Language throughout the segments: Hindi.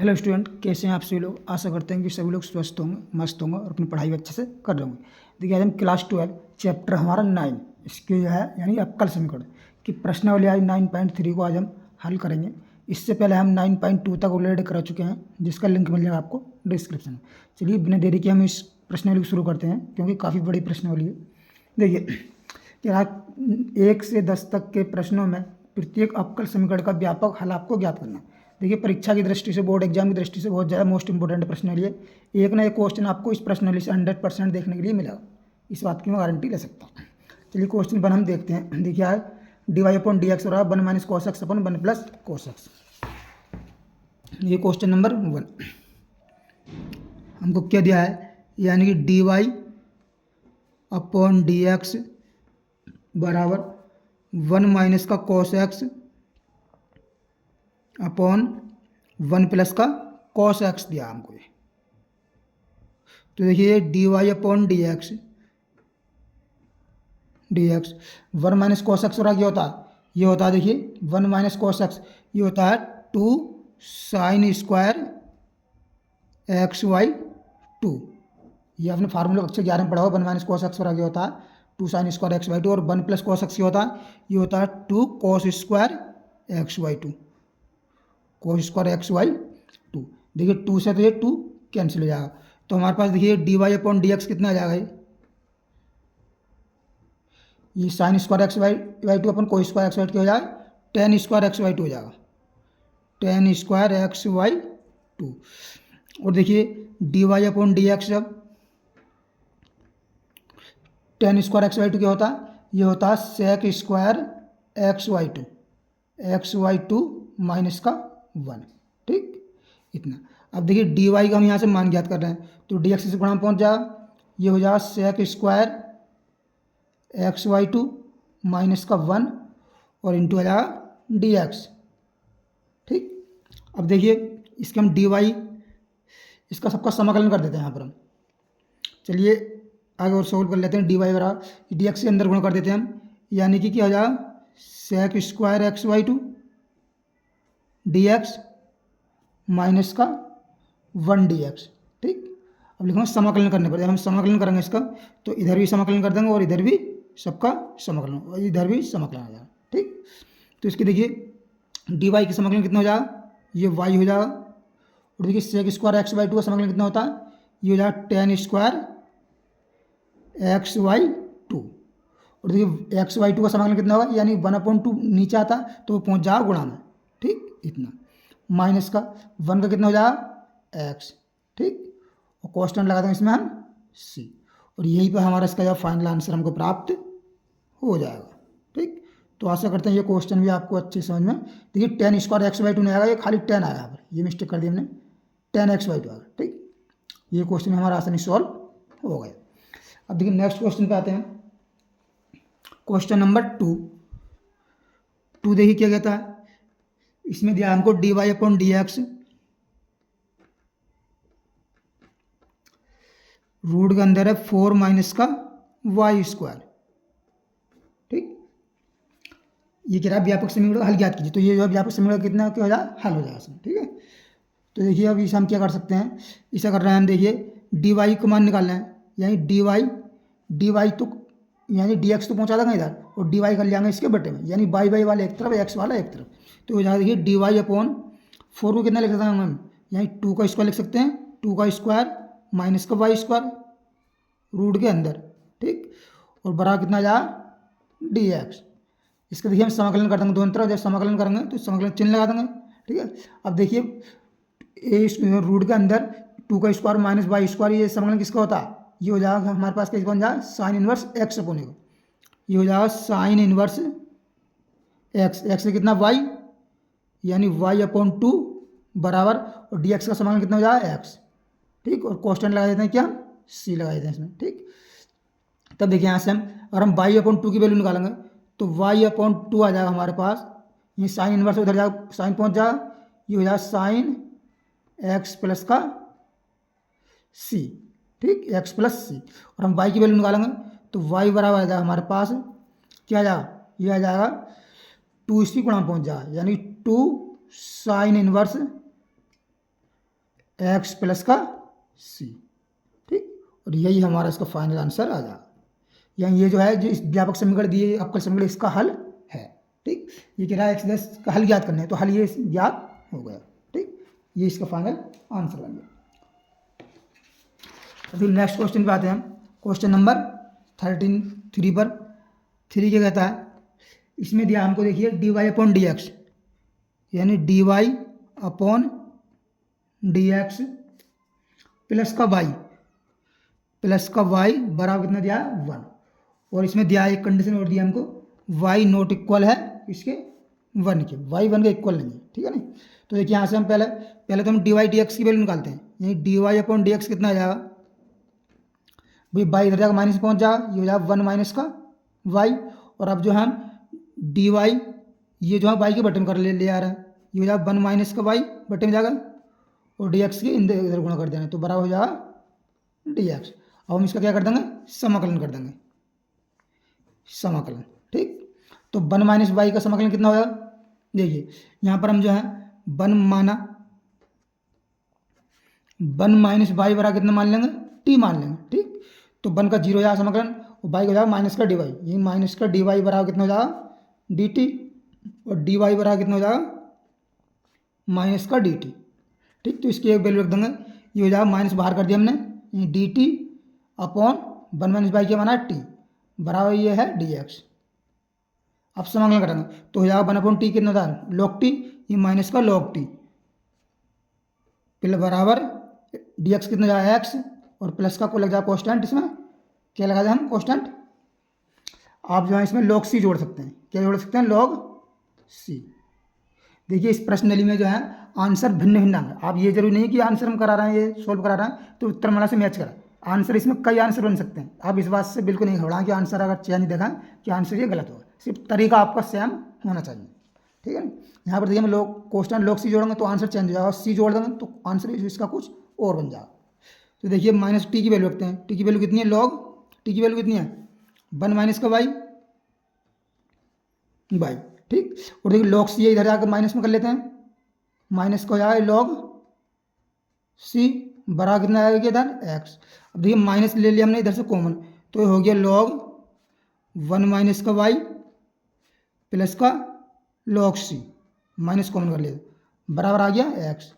हेलो स्टूडेंट, कैसे हैं आप सभी लोग। आशा करते हैं कि सभी लोग स्वस्थ होंगे, मस्त होंगे और अपनी पढ़ाई भी अच्छे से कर रहे होंगे। देखिए, आज हम क्लास 12 चैप्टर हमारा 9 इसके जो है यानी अवकल समीकरण की प्रश्नावली आज 9.3 को आज हम हल करेंगे। इससे पहले हम 9.2 तक ऑलरेडी कर चुके हैं, जिसका लिंक मिल जाएगा आपको डिस्क्रिप्शन में। चलिए बिना देरी के हम इस प्रश्नावली को शुरू करते हैं, क्योंकि काफ़ी बड़ी प्रश्नावली है। देखिए कि आज 1 से 10 तक के प्रश्नों में प्रत्येक अवकल समीकरण का व्यापक हल आपको ज्ञात करना है। देखिए, परीक्षा की दृष्टि से, बोर्ड एग्जाम की दृष्टि से बहुत ज़्यादा मोस्ट इंपॉर्टेंट प्रश्नावली है। एक ना एक क्वेश्चन आपको इस प्रश्नावली से 100% देखने के लिए मिलेगा, इस बात की मैं गारंटी ले सकता हूँ। चलिए क्वेश्चन 1 हम देखते हैं। देखिए है dy अपॉन डी एक्स हो रहा है 1 minus cos x upon 1 plus cos x. ये क्वेश्चन नंबर 1 हमको क्या दिया है, यानी कि dy अपॉन डी एक्स बराबर 1 माइनस का कॉस एक्स अपॉन 1 प्लस का कॉस एक्स दिया हमको। तो देखिए d y upon d x 1 minus cos x हो रहा, क्या होता है, ये होता है, देखिए 1 माइनस कॉस एक्स ये होता है 2 साइन स्क्वायर एक्स वाई 2। ये आपने फार्मूला कक्षा 11 में पढ़ा हो। 1 माइनस कॉस एक्स हो रहा, क्या होता है 2 साइन स्क्वायर एक्स वाई 2, और 1 प्लस कॉस एक्स ये होता है 2 cos square x y 2, cos square x y 2। देखिए 2 से तो ये 2 कैंसिल हो जाएगा, तो हमारे पास देखिए d y upon d x कितना आ जाएगा, ये sine square x y 2 upon cos square x y 2 हो जाएगा, टेन स्क्वायर एक्स वाई 2 हो जाएगा, टेन स्क्वायर एक्स वाई 2। और देखिए d y upon d x, जब टेन स्क्वायर एक्स वाई 2 क्या होता है, ये होता है sec square x y 2 minus का 1। ठीक, इतना। अब देखिए डी वाई का हम यहाँ से मान ज्ञात कर रहे हैं, तो डी एक्स से गुणा पहुँच जाएगा, ये हो जाएगा sec square x y 2 minus का 1 और इंटू आ जाएगा डी एक्स। ठीक, अब देखिए इसके हम डी वाई इसका सबका समाकलन कर देते हैं यहाँ पर हम। चलिए आगे और सोल्व कर लेते हैं। डी वाई बराबर डी एक्स के अंदर गुणा कर देते हैं हम, यानी कि क्या हो जाएगा सेक स्क्वायर एक्स वाई 2 डी एक्स माइनस का 1 डी एक्स। ठीक, अब लिखूँगा समाकलन करने पर, जब हम समाकलन करेंगे इसका तो इधर भी समाकलन कर देंगे और इधर भी सबका समाकलन, और इधर भी समाकलन आ जाएगा। ठीक, तो इसकी देखिए डी वाई की समाकलन कितना हो जाएगा, ये वाई हो जाएगा, और देखिए सेक स्क्वायर एक्स वाई 2 का समाकलन कितना होता है, ये हो जाएगा टेन स्क्वायर एक्स वाई 2, और देखिए एक्स वाई 2 का समाकलन कितना होगा, यानी 1/2 नीचे आता तो वो पहुँच जाएगा गुणा में। ठीक, इतना माइनस का 1 का कितना हो जाएगा एक्स। ठीक, और कॉन्स्टेंट लगा देंगे इसमें हम सी, और यहीं पर हमारा इसका जो फाइनल आंसर हमको प्राप्त हो जाएगा। ठीक, तो आशा करते हैं ये क्वेश्चन भी आपको अच्छे समझ में। देखिए टेन स्क्वायर एक्स वाई 2 नहीं आएगा, ये खाली 10 आया यहाँ पर, ये मिस्टेक कर दी हमने, 10 एक्स वाई 2 आएगा। ठीक, ये क्वेश्चन हमारा आसानी सॉल्व हो गया। अब देखिए नेक्स्ट क्वेश्चन पे आते हैं, क्वेश्चन नंबर 2 देखिए क्या कहता है, इसमें दिया हमको d y upon d x root के अंदर है 4 माइनस का वाई स्क्वायर। ठीक, ये कह रहा है व्यापक समीकरण का हल ज्ञात कीजिए, तो ये जो व्यापक समीकरण कितना क्या हो जाए हल हो जाएगा इसमें। ठीक है, तो देखिए अब इसे हम क्या कर सकते हैं, इसे कर रहे हैं हम, देखिए डी वाई को मान निकालना है, यानी डी वाई तो यानी डी एक्स तो पहुँचा देंगे इधर, और डी वाई कर लेंगे इसके बटे में, यानी बाई वाला एक तरफ एक्स वाला एक तरफ, तो हो जाएगा देखिए डी वाई अपॉन 4 को कितना लिख सकते हैं हम, यानी 2 का स्क्वायर लिख सकते हैं, 2 का स्क्वायर माइनस का वाई स्क्वायर रूट के अंदर। ठीक, और बराबर कितना आ जाएगा डी एक्स। इसका देखिए हम समाकलन कर देंगे दोनों तरफ, जब समाकलन करेंगे तो समाकलन चिन्ह लगा देंगे। ठीक है, अब देखिए ए रूट के अंदर 2 का स्क्वायर माइनस वाई स्क्वायर, ये समाकलन किसका होता है, ये हो जाएगा हमारे पास कैसे बन जाएगा साइन इनवर्स एक्स अपॉन ए, ये हो जाएगा साइन इनवर्स एक्स, एक्स से कितना वाई, यानी वाई अपॉन 2 बराबर, और डी एक्स का समाकलन कितना हो जाएगा एक्स। ठीक, और कॉन्स्टेंट लगा देते हैं क्या, सी लगा देते हैं इसमें। ठीक, तब देखिए यहाँ से हम अगर हम वाई अपॉन 2 की वैल्यू निकालेंगे तो वाई अपॉन 2 आ जाएगा हमारे पास, ये साइन इनवर्स उधर जाएगा, साइन पहुँच जाएगा, ये हो जाएगा साइन एक्स प्लस का सी। ठीक, एक्स प्लस सी, और हम वाई की वैल्यू निकालेंगे तो वाई बराबर आ जाएगा हमारे पास क्या आ जाएगा, ये आ जाएगा 2 इसकी गुणा पहुँच जाएगा, यानी 2 साइन इनवर्स एक्स प्लस का सी, ठीक। और यही हमारा इसका फाइनल आंसर आ जाएगा। यानी ये जो है जो इस व्यापक समीकरण दिए अवकल समीकरण इसका हल है, ठीक। ये कह रहा है x' का हल ज्ञात करना है, तो हल ये ज्ञात हो गया, ठीक। ये इसका फाइनल आंसर बन गया। फिर नेक्स्ट क्वेश्चन पे आते हैं हम, क्वेश्चन नंबर 3 पर। 3 क्या कहता है, इसमें दिया हमको देखिए dy अपॉन डी एक्स, यानी dy upon d x plus का y बराबर कितना दिया है 1। और इसमें दिया एक कंडीशन और दिया हमको, y नॉट इक्वल है इसके 1 के, y 1 के इक्वल नहीं है, ठीक है ना। तो देखिए यहाँ से हम पहले तो हम dy dx की वैल्यू निकालते हैं, यानी dy अपॉन डी एक्स कितना आ जाएगा भाई, y इधर जाकर माइनस पहुँच जाएगा, ये हो जाएगा 1 माइनस का y। और अब जो हम dy ये जो है y के बटे में कर ले आ रहा है, ये हो जाएगा 1 माइनस का y बटे में जाएगा, और डी एक्स की इधर गुणा कर देना, तो बराबर हो जाएगा डी एक्स। अब हम इसका क्या कर देंगे, समाकलन कर देंगे, समाकलन, ठीक। तो 1 माइनस वाई का समाकलन कितना हो जाएगा, देखिए यहाँ पर हम जो है 1 माना 1 माइनस वाई बराबर कितना मान लेंगे, टी मान लेंगे, ठीक। तो 1 का 0 हो जाएगा समाकलन, और वाई हो जाएगा माइनस का डी वाई, ये माइनस का डी वाई बराबर कितना हो जाएगा डी टी, और डी वाई बराबर कितना हो जाएगा माइनस का डी टी, ठीक। तो इसकी एक वैल्यू रख देंगे, ये हो जाएगा माइनस बाहर कर दिया हमने, ये d t upon 1 minus y क्या माना टी बराबर ये है डी एक्स। अब समाकलन करेंगे तो हो जाएगा 1 अपॉन टी कितना था लॉग टी, ये माइनस का लॉग टी प्लस बराबर डी एक्स कितना जाएगा एक्स, और प्लस का को लग जाएगा कॉन्स्टेंट, इसमें क्या लगा जाए हम कॉन्स्टेंट। आप जो है इसमें लॉग सी जोड़ सकते हैं, क्या जोड़ सकते हैं लॉग सी। देखिए इस प्रश्नली में जो है आंसर भिन्न भिन्न है, आप ये जरूरी नहीं कि आंसर हम करा रहे हैं ये सोल्व करा रहे हैं तो उत्तरमाला से मैच करा, आंसर इसमें कई आंसर बन सकते हैं। आप इस बात से बिल्कुल नहीं घबराएं कि आंसर अगर चेंज देखा कि आंसर ये गलत होगा, सिर्फ तरीका आपका सेम होना चाहिए, ठीक है ना। यहाँ पर देखिए हम लोग क्वेश्चन लॉग सी जोड़ेंगे तो आंसर चेंज हो जाएगा, सी जोड़ देंगे तो आंसर इसका कुछ और बन जाएगा। तो देखिए माइनस टी की वैल्यू रखते हैं, टी की वैल्यू कितनी है लॉग टी की वैल्यू कितनी है 1 माइनस का वाई, ठीक। और देखिए लॉग सी इधर जाकर माइनस में कर लेते हैं, माइनस का हो जाएगा लॉग सी बराबर कितना आएगा इधर एक्स। अब देखिए माइनस ले लिया हमने इधर से कॉमन, तो ये हो गया लॉग 1 माइनस का वाई प्लस का लॉग सी, माइनस कॉमन कर लिया बराबर आ गया एक्स।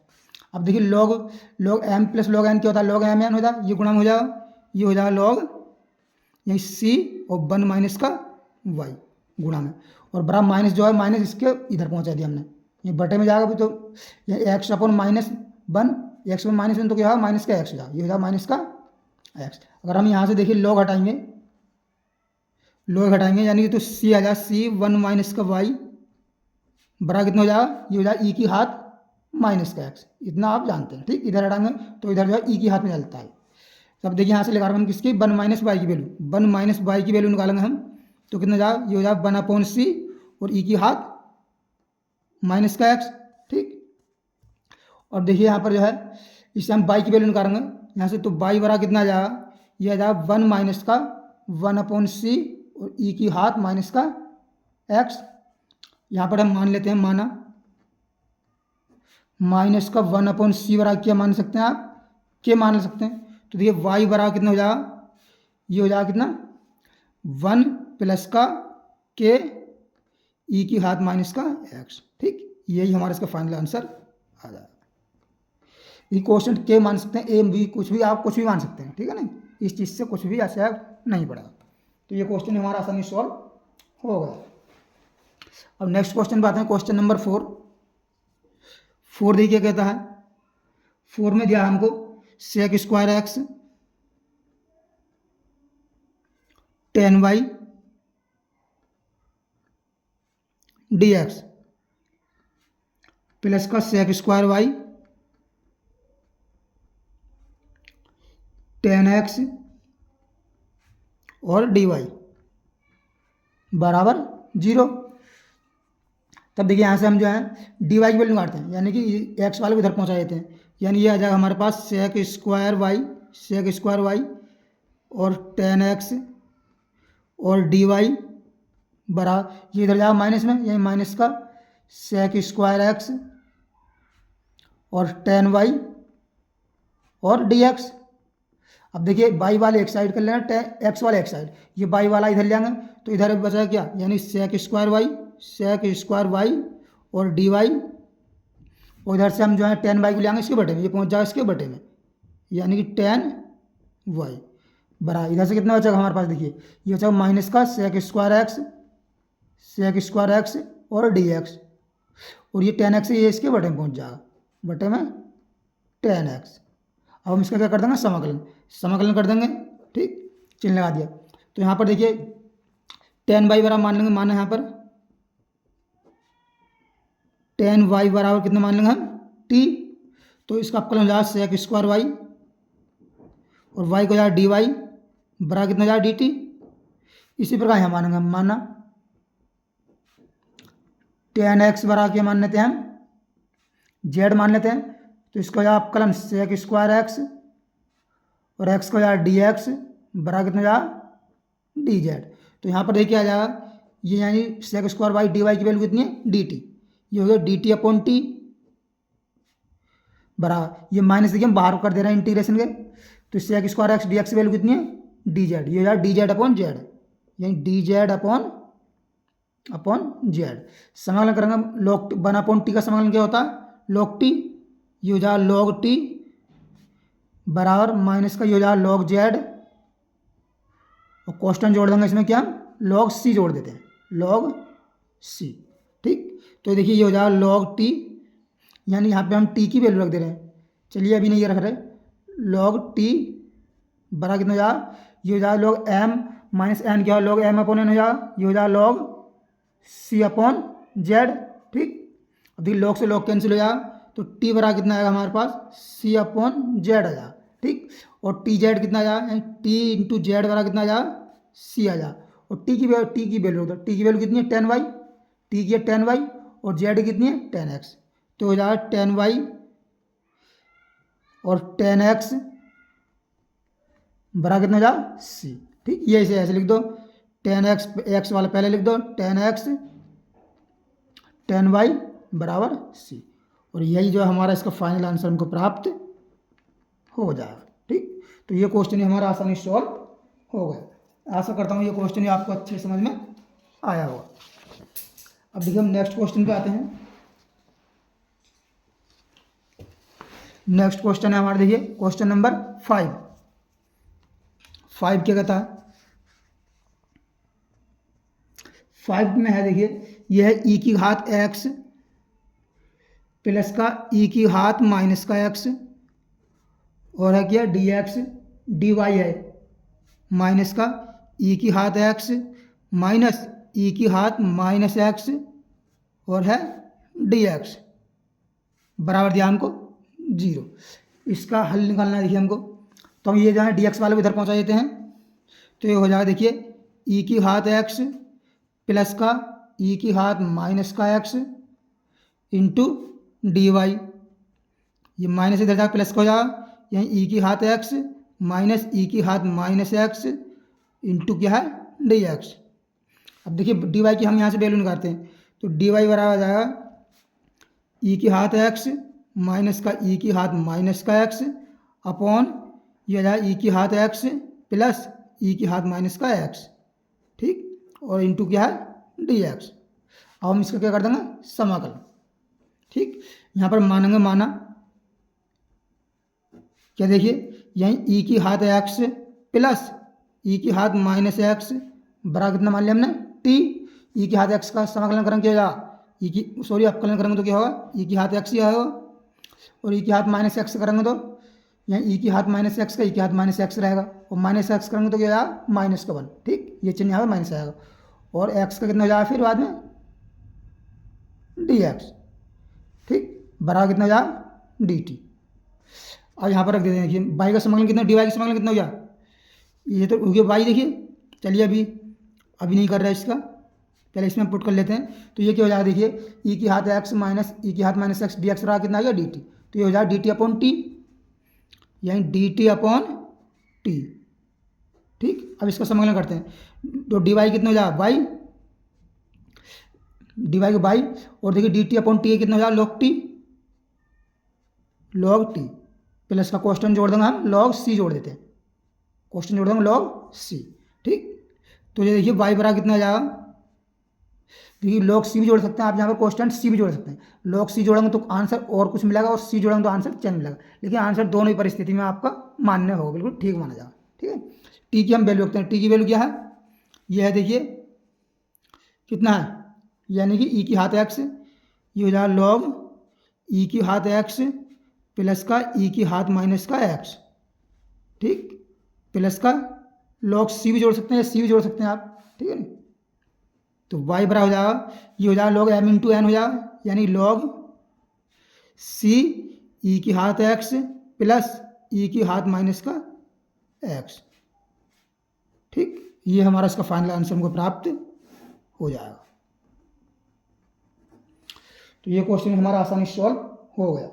अब देखिए log m plus log n क्या होता है, लॉग एम एन होता है, ये गुणा में हो जाएगा, ये हो जाएगा लॉग यही सी और 1 माइनस का वाई गुणा में, और बराबर माइनस जो है माइनस इसके इधर पहुंचा दिया हमने, ये बटे में जाएगा भी, तो ये x upon minus 1, x upon minus 1 तो क्या होगा माइनस का एक्स हो जाएगा, ये हो जाएगा माइनस का एक्स। अगर हम यहाँ से देखिए लॉग हटाएंगे यानी कि तो सी आ जाएगा सी 1 माइनस का वाई बराबर कितना हो जाएगा, ये हो जाएगा ई की हाथ माइनस का एक्स, इतना आप जानते हैं, ठीक। इधर हटाएंगे तो इधर जो है ई की हाथ में चलता है। तब देखिए यहाँ से लगा रहे हम किसकी 1 माइनस वाई की वैल्यू, 1 माइनस वाई की वैल्यू निकालेंगे हम तो कितना जाएगा, ये हो जाएगा 1 अपॉन सी और ई की हाथ माइनस का एक्स, ठीक। और देखिए यहाँ पर जो है इससे हम वाई की वैल्यू निकालेंगे यहाँ से, तो वाई बराबर कितना आ जाएगा, ये आ जाएगा 1 माइनस का 1 अपॉन सी और ई की हाथ माइनस का एक्स। यहाँ पर हम मान लेते हैं माना माइनस का 1 अपॉन सी बराबर क्या मान सकते हैं आप, क्या मान सकते हैं। तो देखिए वाई बराबर कितना हो जाएगा, ये हो जाएगा कितना 1 प्लस का के ई की हाथ माइनस का एक्स, ठीक। यही हमारा इसका फाइनल आंसर आ जाएगा। ये क्वेश्चन के मान सकते हैं, ए बी कुछ भी आप कुछ भी मान सकते हैं, ठीक है ना, इस चीज़ से कुछ भी ऐसा नहीं पड़ा। तो ये क्वेश्चन हमारा आसानी सॉल्व हो गया। अब नेक्स्ट क्वेश्चन पे आते हैं, क्वेश्चन नंबर 4 देखिए कहता है 4 में दिया हमको sec square x 10y d x plus का सेक स्क्वायर वाई 10x और dy बराबर 0। तब देखिए यहाँ से हम जो है dy की वैल्यू निकालते हैं, यानी कि x वाले को इधर पहुँचा देते हैं, यानी ये आ जाएगा हमारे पास सेक स्क्वायर वाई और 10x और dy बराबर ये इधर जाएगा माइनस में, यानी माइनस का सेक स्क्वायर एक्स और 10y और डी एक्स। अब देखिए वाई वाले एक साइड कर लेना, एक्स वाले एक साइड, ये वाई वाला इधर ले जाएंगे तो इधर बचा क्या, यानी सेक स्क्वायर वाई और डी वाई, और इधर से हम जो है टेन वाई को ले आएंगे इसके बटे में, ये पहुंच जाएगा इसके बटे में, यानी कि टेन वाई बराबर इधर से कितना बचेगा हमारे पास, देखिए ये बचेगा माइनस का सेक स्क्वायर एक्स और डी एक्स, और ये टेन एक्स ये इसके बटे में पहुंच जाएगा, बटे में टेन एक्स। अब हम इसका क्या कर देंगे, समाकलन कर देंगे, ठीक, चिन्ह लगा दिया। तो यहाँ पर देखिए टेन वाई बराबर मान लेंगे, माना यहाँ पर टेन वाई बराबर कितना मान लेंगे हम, टी, तो इसका अवकलन हो जाएगा सेक स्क्वायर वाई और वाई को जाएगा डी वाई बराबर कितना जाएगा डी टी। इसी प्रकार यहाँ मानेंगे हम, माना टेन एक्स बराबर क्या मान लेते हैं हम, जेड मान लेते हैं, तो इसको हो जाएगा अवकलन सेक स्क्वायर एक्स और एक्स को जाएगा डी एक्स बराबर कितना जाएगा डी जेड। तो यहाँ पर देखिए आ जाएगा ये, यानी sec square y d y की वैल्यू कितनी है, डी टी, ये हो गया डी टी अपॉन टी बराबर, ये माइनस देखिए हम बाहर कर दे रहे हैं इंटीग्रेशन के, तो sec square x d x की वैल्यू कितनी है, डी जेड, ये हो जाएगा डी जेड अपॉन जेड, यानी डी जेड अपॉन जेड। समाकलन करेंगे लॉग वन अपॉन टी का समाकलन क्या होता है, लॉग टी, ये हो जाएगा लॉग टी बराबर माइनस का ये हो जाएगा लॉग जेड, और कॉन्स्टेंट जोड़ देंगे इसमें क्या, हम लॉग सी जोड़ देते हैं, लॉग सी, ठीक। तो देखिए ये हो जाएगा लॉग टी, यानी यहाँ पे हम टी की वैल्यू रख दे रहे हैं, चलिए अभी नहीं ये रख रहे, लॉग टी बराबर कितना हो जाएगा, ये हो जाएगा लॉग एम माइनस एन, क्या हो लॉग एम अपॉन एन हो जाएगा, ये हो जाएगा लॉग सी अपॉन जेड, ठीक। अब देखिए लॉग से लॉग कैंसिल हो जाएगा, तो टी बराबर कितना आएगा हमारे पास, सी अपॉन जेड आ जाएगा, ठीक, और टी जेड कितना आ जाएगा, यानी टी इंटू जेड बराबर कितना आ जाएगा, सी आ जाएगा, और टी की वैल्यू होता है, टी की वैल्यू कितनी है, टेन वाई, टी की है टेन वाई और जेड कितनी है, टेन एक्स, तो हो जाएगा टेन वाई और टेन एक्स बराबर कितना हो जाएगा सी, ठीक। ये ऐसे लिख दो, टेन एक्स वाला पहले लिख दो, टेन एक्स टेन वाई बराबर सी, और यही जो हमारा इसका फाइनल आंसर हमको प्राप्त हो जाएगा, ठीक। तो ये क्वेश्चन हमारा आसानी सॉल्व हो गया। आशा करता हूँ ये क्वेश्चन आपको अच्छे समझ में आया होगा। अब देखिए हम नेक्स्ट क्वेश्चन पे आते हैं। नेक्स्ट क्वेश्चन है हमारा, देखिए क्वेश्चन नंबर 5 क्या कहता है, 5 में है देखिए, यह है ई की घात एक्स प्लस का ई की घात माइनस का एक्स, और है क्या डी एक्स डी वाई है माइनस का ई की घात एक्स माइनस ई की घात माइनस एक्स, और है डी एक्स बराबर दिया हमको 0। इसका हल निकालना है देखिए हमको, तो हम ये जो है डी एक्स वाले को इधर पहुँचा देते हैं, तो ये हो जाएगा देखिए ई की घात एक्स प्लस का ई की घात माइनस का एक्स इंटू डी वाई, ये माइनस इधर जाकर प्लस का हो जाएगा, यहीं ई की घात एक्स माइनस ई की घात माइनस एक्स इंटू क्या है डी एक्स। अब देखिए डी वाई की हम यहाँ से वैल्यू निकालते हैं, तो डी वाई बराबर आ जाएगा ई की घात एक्स माइनस का ई की घात माइनस का एक्स अपॉन ये आ जाएगा ई की घात एक्स प्लस ई की घात माइनस का एक्स, ठीक, और इंटू क्या है डी एक्स। अब हम इसका क्या कर देंगे, समाकलन, ठीक। यहाँ पर मानेंगे, माना क्या, देखिए यहीं ई की घात एक्स प्लस ई की घात माइनस एक्स बराबर कितना मान लिया हमने टी, ई की घात एक्स का समाकलन करेंगे क्या होगा, अवकलन करेंगे तो क्या होगा, ई की घात एक्स ही होगा, और ई की घात माइनस एक्स करेंगे तो यहाँ ई की घात माइनस एक्स का ई की घात माइनस एक्स रहेगा, और माइनस एक्स करेंगे तो क्या आएगा माइनस का 1, ठीक, ये चिन्ह यहाँ पर माइनस आएगा, और एक्स का कितना हो जाएगा फिर बाद में डी एक्स, ठीक, बराबर कितना हो जाएगा डी टी। और यहाँ पर रख देते हैं, देखिए वाई का समाकलन कितना, डी वाई का समाकलन कितना हो गया, ये तो हो गया वाई, देखिए चलिए अभी नहीं कर रहे इसका, पहले इसमें पुट कर लेते हैं, तो ये क्या हो जाएगा, देखिए ई की घात एक्स माइनस ई की घात माइनस एक्स डी एक्स बराबर कितना आ गया डी टी, तो ये हो जाएगा डी टी अपॉन टी, यानी डी टी अपॉन टी, ठीक। अब इसका समाकलन करते हैं, तो डी वाई कितना हो जाएगा वाई, डी वाई को वाई, और देखिए डी टी अपॉन टी कितना हो जाएगा लॉग टी, प्लस का क्वेश्चन जोड़ देंगे हम, लॉग सी जोड़ देते हैं, क्वेश्चन जोड़ देंगे लॉग सी। ठीक, तो ये देखिए y बराबर कितना आ जाएगा, देखिए लॉग सी भी जोड़ सकते हैं आप, यहाँ पर क्वेश्चन सी भी जोड़ सकते हैं। लॉग सी जोड़ेंगे तो आंसर और कुछ मिलेगा, और सी जोड़ेंगे तो आंसर चेंज मिलेगा, लेकिन आंसर दोनों ही परिस्थिति में आपका मान्य होगा, बिल्कुल ठीक माना जाएगा। ठीक है, टी की हम वैल्यू रखते हैं, टी की वैल्यू क्या है, ये है देखिए कितना है, यानी कि ई की घात एक्स, ये हो जाएगा लॉग ई की घात एक्स प्लस का ई की घात माइनस का एक्स। ठीक, प्लस का लॉग सी भी जोड़ सकते हैं या सी भी जोड़ सकते हैं आप। ठीक है ना, तो y बराबर हो जाएगा, ये हो जाएगा लॉग m इंटू एन हो जाएगा, यानी लॉग सी ई की घात एक्स प्लस ई की घात माइनस का एक्स। ठीक, ये हमारा इसका फाइनल आंसर हमको प्राप्त हो जाएगा। तो ये क्वेश्चन हमारा आसानी से सॉल्व हो गया।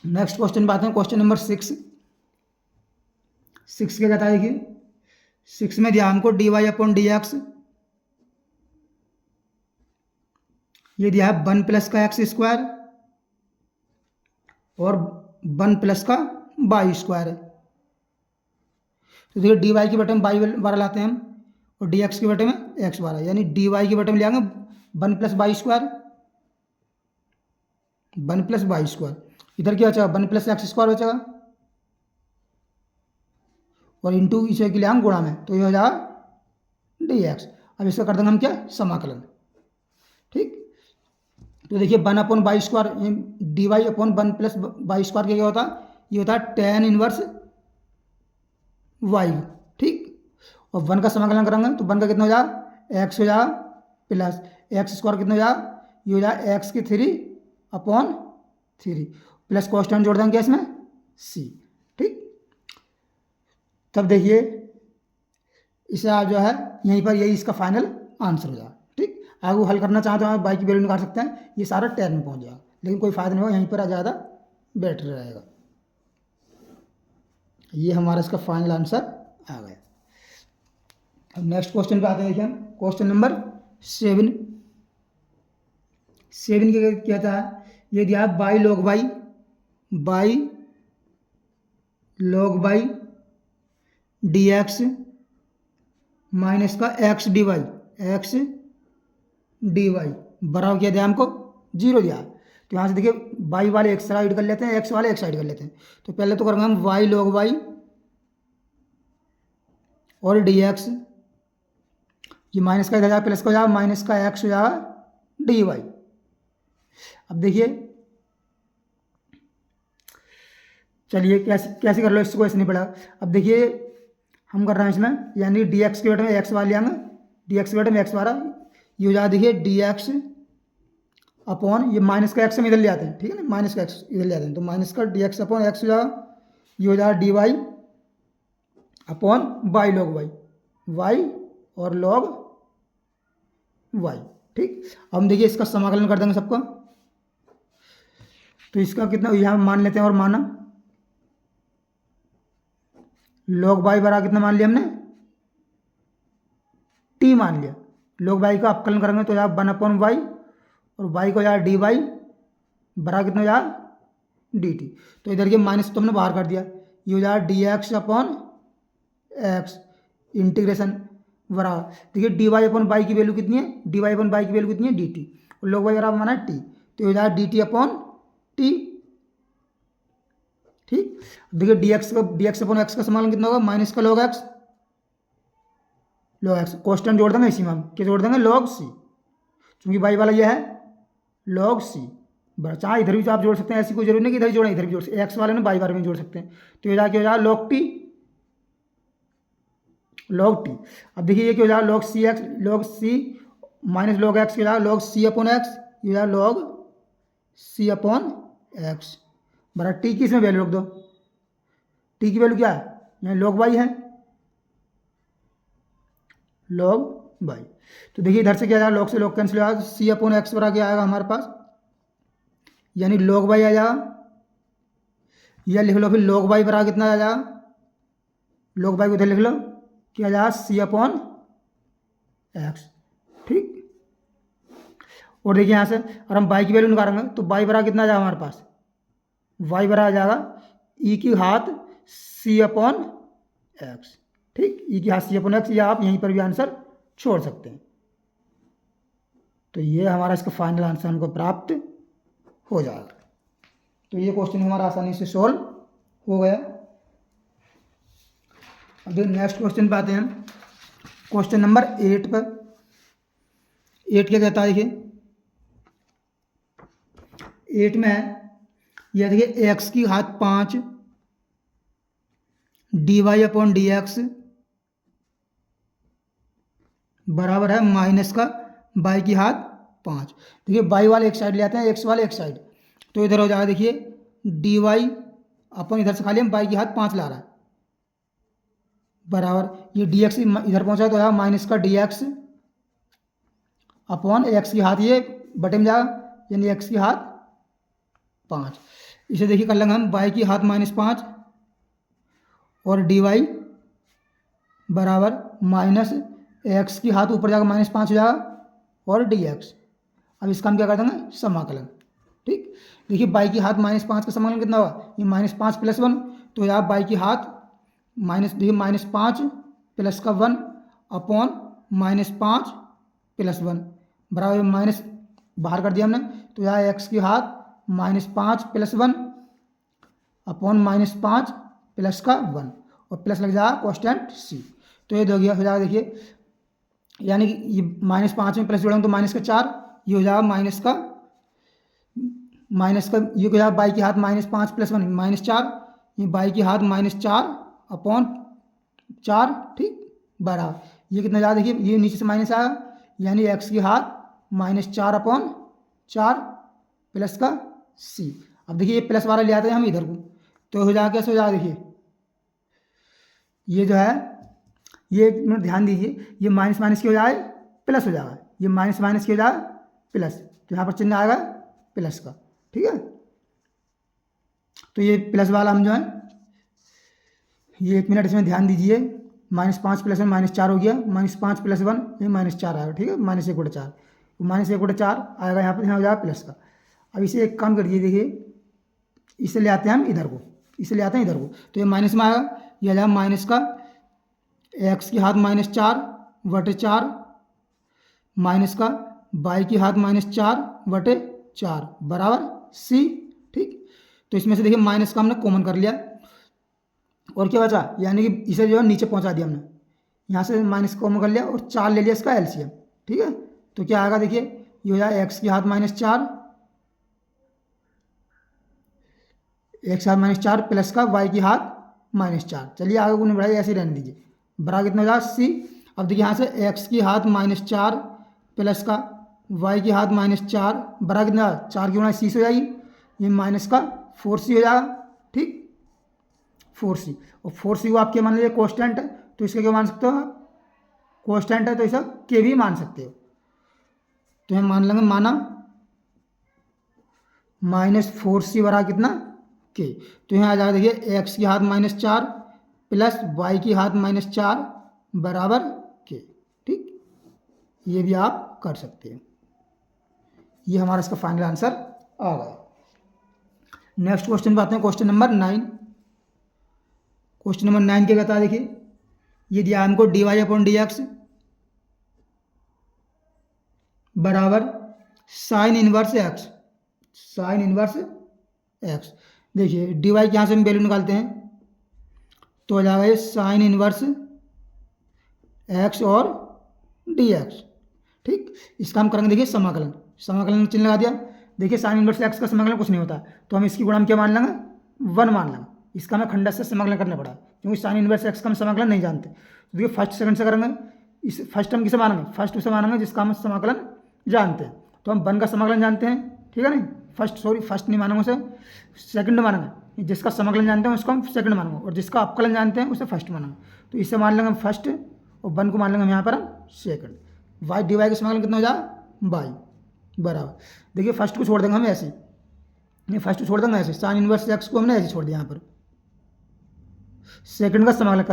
नेक्स्ट क्वेश्चन पे आते हैं, क्वेश्चन नंबर 6। 6 क्या कहता है, देखिए 6 में दिया हमको d y upon d x, ये दिया है 1 प्लस का एक्स स्क्वायर और 1 प्लस का वाई स्क्वायर है। तो देखिए डी वाई के बटे में वाई बारह लाते हैं हम, और डी एक्स के बटे में एक्स बारह, यानी डी वाई के बटे में ले आएंगे 1 plus y square, 1 plus y square, इधर क्या बचेगा 1 प्लस एक्स स्क्वायर बचेगा, और इंटू इसे के लिए हम गुणा में, तो ये हो जाएगा डी एक्स। अब इसका कर देंगे हम क्या, समाकलन। ठीक, तो देखिए 1 upon y square, d y upon 1 plus y square क्या होता है, ये होता है tan इनवर्स वाई। ठीक, और 1 का समाकलन करेंगे तो 1 का कितना हो जाएगा, एक्स हो जाएगा प्लस एक्स स्क्वायर कितना हो जाएगा, ये हो जाएगा एक्स की 3 अपॉन 3 प्लस क्वेश्चन जोड़ देंगे इसमें सी। ठीक, तब देखिए इसे आप जो है यहीं पर यही इसका फाइनल आंसर हो जाएगा। ठीक, अगर वो हल करना चाहें तो आप बाई की वैल्यू निकाल सकते हैं, ये सारा 10 में पहुंच जाएगा, लेकिन कोई फायदा नहीं होगा, यहीं पर ज़्यादा बेटर रहेगा। ये हमारा इसका फाइनल आंसर आ गया। अब नेक्स्ट क्वेश्चन पे आते हैं, देखिए हम क्वेश्चन नंबर 7। 7 क्या कहता है, ये दिया है by log by D minus minus का एक्स डी वाई बराबर क्या दिया हमको, 0 दिया। तो यहाँ से देखिए वाई वाले एक साइड कर लेते हैं, एक्स वाले एक साइड कर लेते हैं। तो पहले तो करेंगे हम वाई लॉग वाई और डी एक्स, ये माइनस का इधर जाएगा प्लस का हो जाएगा, माइनस का एक्स हो जाएगा डी वाई। अब देखिए चलिए कैसे कैसे कर लो, इसको ऐसे नहीं पड़ा। अब देखिए हम कर रहे हैं इसमें, यानी डी एक्स के बटे में एक्स वाले आएंगे, डी एक्स के बटे में एक्स बारह, ये हो जाएगा देखिए डी एक्स अपॉन, ये माइनस का एक्स हम इधर ले आते हैं। ठीक है ना, माइनस का एक्स इधर ले आते हैं, तो माइनस का डी एक्स अपॉन एक्स हो जाएगा, ये हो जाएगा d y upon y log y और लॉग वाई। ठीक, अब हम देखिए इसका समाकलन कर देंगे सबका, तो इसका कितना यहाँ मान लेते हैं, और माना लॉग वाई बराबर कितना मान लिया हमने, टी मान लिया। लॉग वाई का अपकलन करेंगे तो यहाँ 1 अपॉन वाई, और वाई को यहाँ डी वाई बराबर कितना यहाँ डी टी। तो इधर के माइनस तो हमने बाहर कर दिया, ये हो जाएगा D x upon x integration बराबर, देखिए डी वाई अपॉन वाई की वैल्यू कितनी है, डी वाई अपॉन वाई की वैल्यू कितनी है डी टी, और लॉग वाई बराबर माना टी, तो ये हो जाएगा डी टी अपॉन टी। ठीक, देखिए डी एक्स अपॉन एक्स का समाकलन कितना होगा, माइनस का लॉग एक्स क्वेश्चन जोड़ देंगे इसी में हम क्या जोड़ देंगे, लॉग सी, क्योंकि वाई वाला ये है लॉग सी बराबर, चाहे इधर भी आप जोड़ सकते हैं, ऐसी कोई जरूरी नहीं कि इधर ही जोड़ें, इधर भी जोड़ सकते हैं, एक्स वाले ने वाई बारे में जोड़ सकते हैं। तो ये जाके हो जाएगा लॉग टी। अब देखिए ये क्या हो जाएगा, log c minus log x, हो जाएगा लॉग सी अपॉन एक्स, ये हो जाएगा लॉग सी अपॉन एक्स बराबर टी की इसमें वैल्यू रख दो, टी की वैल्यू क्या है, यहाँ लॉग वाई है, लॉग वाई। तो देखिए इधर से क्या आएगा, लॉग से लॉग कैंसिल हो जाएगा, सी अपॉन एक्स बराबर क्या आएगा हमारे पास, यानी लॉग वाई आ जाएगा, या लिख लो फिर लॉग वाई बराबर कितना आ जाएगा, लॉग वाई को इधर लिख लो क्या आ जाएगा, सी अपॉन एक्स। ठीक, और देखिए यहाँ से और हम वाई की वैल्यू निकालेंगे तो वाई बराबर कितना आ जाएगा हमारे पास, वाई बराबर आ जाएगा ई की घात सी अपॉन एक्स, ठीक, ई की घात सी अपॉन एक्स, या आप यहीं पर भी आंसर छोड़ सकते हैं। तो ये हमारा इसका फाइनल आंसर हमको प्राप्त हो जाएगा। तो ये क्वेश्चन हमारा आसानी से सॉल्व हो गया। अब नेक्स्ट क्वेश्चन पे आते हैं, क्वेश्चन नंबर 8 पर। 8 क्या कहता है, देखिए 8 में यह देखिए एक्स की घात 5 d y upon d x बराबर है माइनस का बाई की घात 5। देखिए बाई वाले एक साइड ले आते हैं, एक्स वाले एक साइड, तो इधर हो जाएगा देखिए डी वाई अपन इधर से खाली हम बाई की घात 5 ला रहा है बराबर ये डी एक्स इधर पहुंचा तो माइनस का डी एक्स अपॉन एक्स की घात ये बटे में जाएगा, यानी एक्स की घात 5। इसे देखिए कर लेंगे हम बाई की घात -5 और डी वाई बराबर माइनस एक्स की घात ऊपर जाकर -5 हो जाएगा और डी एक्स। अब इसका हम क्या कर देंगे समाकलन, ठीक। देखिए बाई की घात -5 का समाकलन कितना होगा, ये -5 + 1, तो यहाँ बाई की घात माइनस देखिए -5 + 1 अपॉन -5 + 1 बराबर माइनस बाहर कर दिया हमने, तो यहाँ एक्स की घात -5 + 1 अपॉन -5 + 1 और प्लस लग जाएगा कॉन्स्टेंट सी। तो ये हो जाएगा देखिए, यानी कि ये -5 में प्लस जोड़ेंगे तो -4, ये हो जाएगा माइनस का ये हो जाएगा बाई की घात -5 + 1 -4, ये बाई की घात -4 अपॉन 4, ठीक बराबर ये कितना जाएगा, देखिए ये नीचे से माइनस आएगा, यानी एक्स की घात -4 अपॉन 4 प्लस का सी। अब देखिए ये प्लस वाला ले आते हैं हम इधर को, तो हो जाएगा कैसे हो जाएगा, देखिए ये जो है ये मतलब ध्यान दीजिए, ये माइनस माइनस की हो जाए प्लस हो जाएगा, ये माइनस माइनस की हो जाए प्लस, तो यहाँ पर चिन्ह आएगा प्लस का, ठीक है। तो ये प्लस वाला हम जो है ये 1 मिनट इसमें ध्यान दीजिए, -5 + 1 -4 हो गया, -5 + 1 ये -4 आएगा, ठीक है, -1 बटे 4, -1 बटे 4 आएगा यहाँ पर, यहाँ हो जाएगा प्लस का। अब इसे एक काम करिए, देखिए इसे ले आते हैं हम इधर को, इसे ले आते हैं इधर को, तो ये माइनस में आएगा, ये आ जाएगा माइनस का एक्स की घात -4 बटे 4 माइनस का बाई की घात -4 बटे 4 बराबर सी, ठीक। तो इसमें से देखिए माइनस का हमने कॉमन कर लिया और क्या बचा, यानी कि इसे जो है नीचे पहुंचा दिया हमने, यहाँ से माइनस कॉमन कर लिया और 4 ले लिया इसका एलसीएम, ठीक है। तो क्या आएगा, देखिए ये हो जाएगा एक्स की घात -4 -4 प्लस का वाई की घात -4, चलिए आगे को नहीं बढ़ाइए, ऐसे ही रहने दीजिए, बराबर कितना हो जाएगा सी। अब देखिए यहाँ से एक्स की घात -4 प्लस का वाई की घात -4 बराबर कितना, 4 की गुणा सी से हो जाएगी, ये माइनस का 4c हो जाएगा, ठीक 4c, और 4c को आप क्या मान लीजिए कॉन्स्टेंट है, तो इसका क्या मान सकते हो आप, कॉन्स्टेंट है तो इसे के भी मान सकते हो, तो हम मान लेंगे माना -4c बराबर कितना के। तो यहाँ आ जाएगा देखिए एक्स की घात -4 प्लस वाई की घात -4 बराबर के, ठीक, ये भी आप कर सकते हैं। ये हमारा इसका फाइनल आंसर आ गया। नेक्स्ट क्वेश्चन पे आते हैं, क्वेश्चन नंबर 9। क्वेश्चन नंबर 9 क्या कहता है, देखिए ये दिया हमको d y upon d x बराबर sine inverse x, sine inverse x. देखिए डी वाई के यहाँ से हम वैल्यू निकालते हैं तो हो जाएगा ये साइन इनवर्स एक्स और डी एक्स, ठीक। इसका हम करेंगे देखिए समाकलन, समाकलन चिन्ह लगा दिया। देखिए साइन इनवर्स एक्स का समाकलन कुछ नहीं होता, तो हम इसकी गुणा हम क्या मान लेंगे 1 मान लेंगे, इसका हमें खंडस से समाकलन करना पड़ा क्योंकि साइन इनवर्स एक्स का हम समाकलन नहीं जानते। तो देखिए फर्स्ट सेकंड से करेंगे, इस फर्स्ट हम किसे मानेंगे, फर्स्ट उसे मानेंगे जिसका हम समाकलन जानते हैं, तो हम 1 का समाकलन जानते हैं, ठीक है नहीं, फर्स्ट नहीं मानेंगे उसे, सेकंड मानेंगे, जिसका समाकलन जानते हैं उसको हम सेकंड मानेंगे और जिसका अपकलन जानते हैं उसे फर्स्ट मानेंगे। तो इसे मान लेंगे हम फर्स्ट और 1 को मान लेंगे हम यहाँ पर हम सेकंड। वाई डी वाई का समाकलन कितना हो जाएगा बाई बराबर, देखिए फर्स्ट को छोड़ देंगे हम ऐसे, नहीं फर्स्ट को छोड़ देंगे ऐसे, साइन इनवर्स एक्स को हमने ऐसे छोड़ दिया यहाँ पर, सेकंड का समाकलन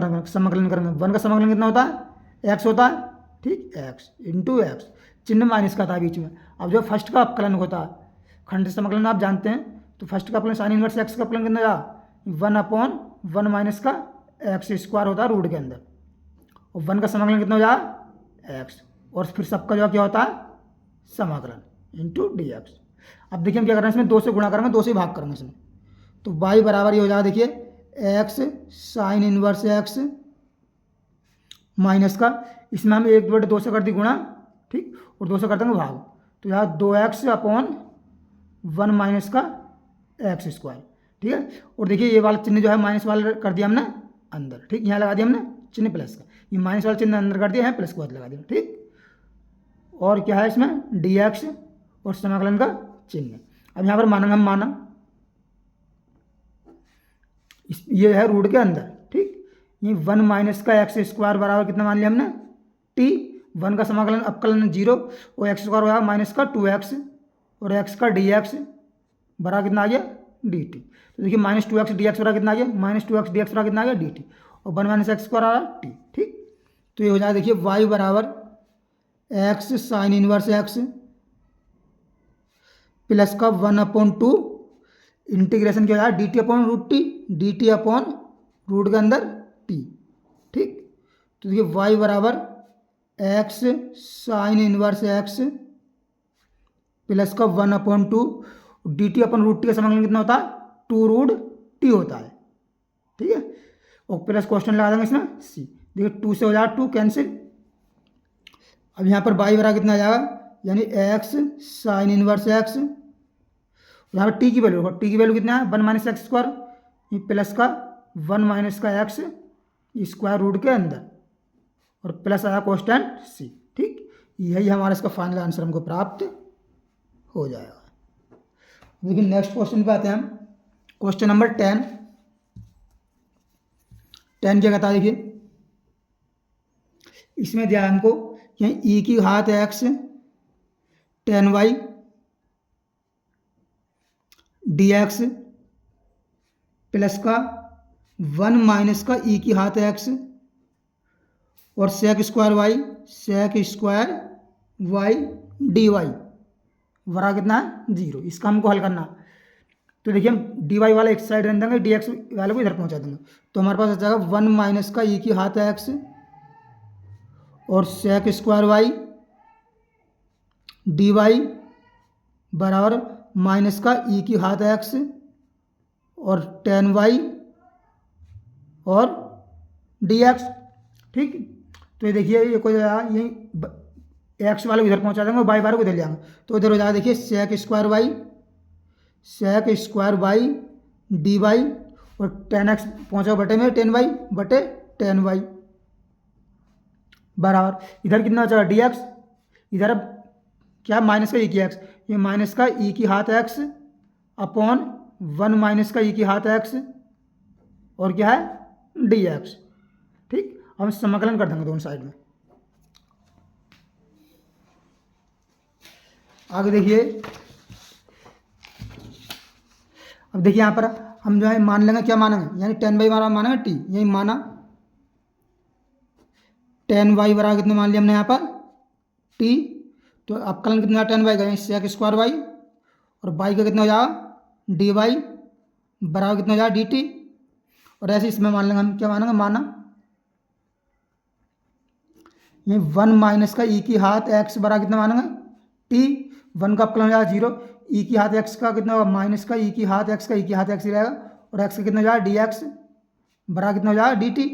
करेंगे 1 का समाकलन कितना होता है एक्स होता है, ठीक, एक्स इंटू एक्स, चिन्ह माइनस का था बीच में। अब जो फर्स्ट का अपकलन होता है खंड समाकलन आप जानते हैं, तो फर्स्ट का अपकलन साइन इनवर्स एक्स का अपकलन कितना था 1/1 माइनस का एक्स स्क्वायर होता है रूट के अंदर, और 1 का समाकलन कितना हो जाएगा एक्स, और फिर सबका जो क्या होता है समाकलन इंटू डी एक्स। अब देखिए हम क्या कर रहे हैं, इसमें 2 से गुणा करेंगे, 2 से भाग करेंगे इसमें, तो y बराबर ये हो जाएगा, देखिए x sine inverse x minus का, इसमें हम 1/2 से कर दी गुणा, ठीक, और 2 से कर देंगे भाग, तो यहाँ 2x/1 माइनस का एक्स स्क्वायर, ठीक है। और देखिए ये वाला चिन्ह जो है माइनस वाला कर दिया हमने अंदर, ठीक, यहाँ लगा दिया हमने चिन्ह प्लस का, ये माइनस वाला चिन्ह अंदर कर दिया है, प्लस के बाद लगा दिया, ठीक। और क्या है इसमें dx और समाकलन का चिन्ह। अब यहाँ पर मानेंगे हम माना, ये है रूट के अंदर, ठीक, ये 1 माइनस का एक्स स्क्वायर बराबर कितना मान लिया हमने t, 1 का समाकलन अपकलन 0, और एक्स स्क्वायर हो जाएगा माइनस का 2x, और x का dx बराबर कितना आ गया dt। तो देखिए -2x dx बराबर कितना आ गया, -2x dx बराबर कितना आ गया dt, और 1 माइनस एक्स स्क्वायर आ रहा t, ठीक। तो ये हो जाएगा देखिए y बराबर x sine inverse x plus का 1/2 इंटीग्रेशन क्या हो जाएगा dt/√t, dt/रूट के अंदर t, ठीक। तो देखिए y बराबर x sine inverse x plus का 1/2 dt/√t का समाकलन कितना होता है 2√t होता है, ठीक है। और प्लस क्वेश्चन लगा देंगे इसमें c, देखिए 2 से हो जाएगा 2 कैंसिल। अब यहाँ पर y बराबर कितना आ जाएगा, यानी एक्स साइन इनवर्स एक्स, यहाँ पर t की वैल्यू होगा, t की वैल्यू कितना है 1 माइनस एक्स स्क्वायर, ये प्लस का 1 माइनस का एक्स स्क्वायर रूट के अंदर, और प्लस आया कॉन्स्टेंट c, ठीक। यही हमारा इसका फाइनल आंसर हमको प्राप्त हो जाएगा। देखिए नेक्स्ट क्वेश्चन पे आते हैं हम, क्वेश्चन नंबर 10 क्या कहता है, देखिए इसमें दिया हमको यहीं e की घात x tan y dx plus का 1 माइनस का e की घात x और सेक स्क्वायर y dy बराबर कितना है 0। इसका हमको हल करना, तो देखिए हम dy वाला एक साइड रख देंगे, dx वाले को इधर पहुंचा देंगे, तो हमारे पास आ जाएगा 1 माइनस का e की घात x और सेक स्क्वायर y dy बराबर माइनस का e की घात x और tan y और dx, ठीक। तो ये देखिए ये कोई यही एक्स वाले को इधर पहुंचा देंगे और वाई वाले को इधर ले आएंगे, तो इधर हो जाएगा देखिए sec square y d y और टेन एक्स पहुँचा बटे में टेन वाई बटे टेन वाई बराबर इधर कितना बचा डी एक्स, इधर अब क्या माइनस का ई की एक्स, ये माइनस का ई की घात एक्स अपॉन 1 माइनस का ई की घात एक्स और क्या है डी एक्स, ठीक। हम समाकलन कर देंगे दोनों साइड में। आगे देखिए, अब देखिए यहाँ पर हम जो है मान लेंगे, क्या मानेंगे, यानी टेन वाई बराबर मानेंगे टी, यही माना टेन वाई बराबर कितना मान लिया हमने यहाँ पर टी, तो अपकलन कितना टेन वाई का सेक स्क्वायर वाई और वाई का कितना हो जाएगा डी वाई बराबर कितना हो जाएगा डी टी, और ऐसे इसमें मान लेंगे हम, क्या मानेंगे, माना ये 1 माइनस का ई की हाथ एक्स बराबर कितना मानेंगे टी, 1 का अपकलन हो जाएगा 0, ई की हाथ एक्स का कितना होगा माइनस का ई की हाथ एक्स का ई की हाथ एक्स ही रहेगा, और एक्स का कितना हो जाएगा डी एक्स बराबर कितना हो जाएगा डी टी।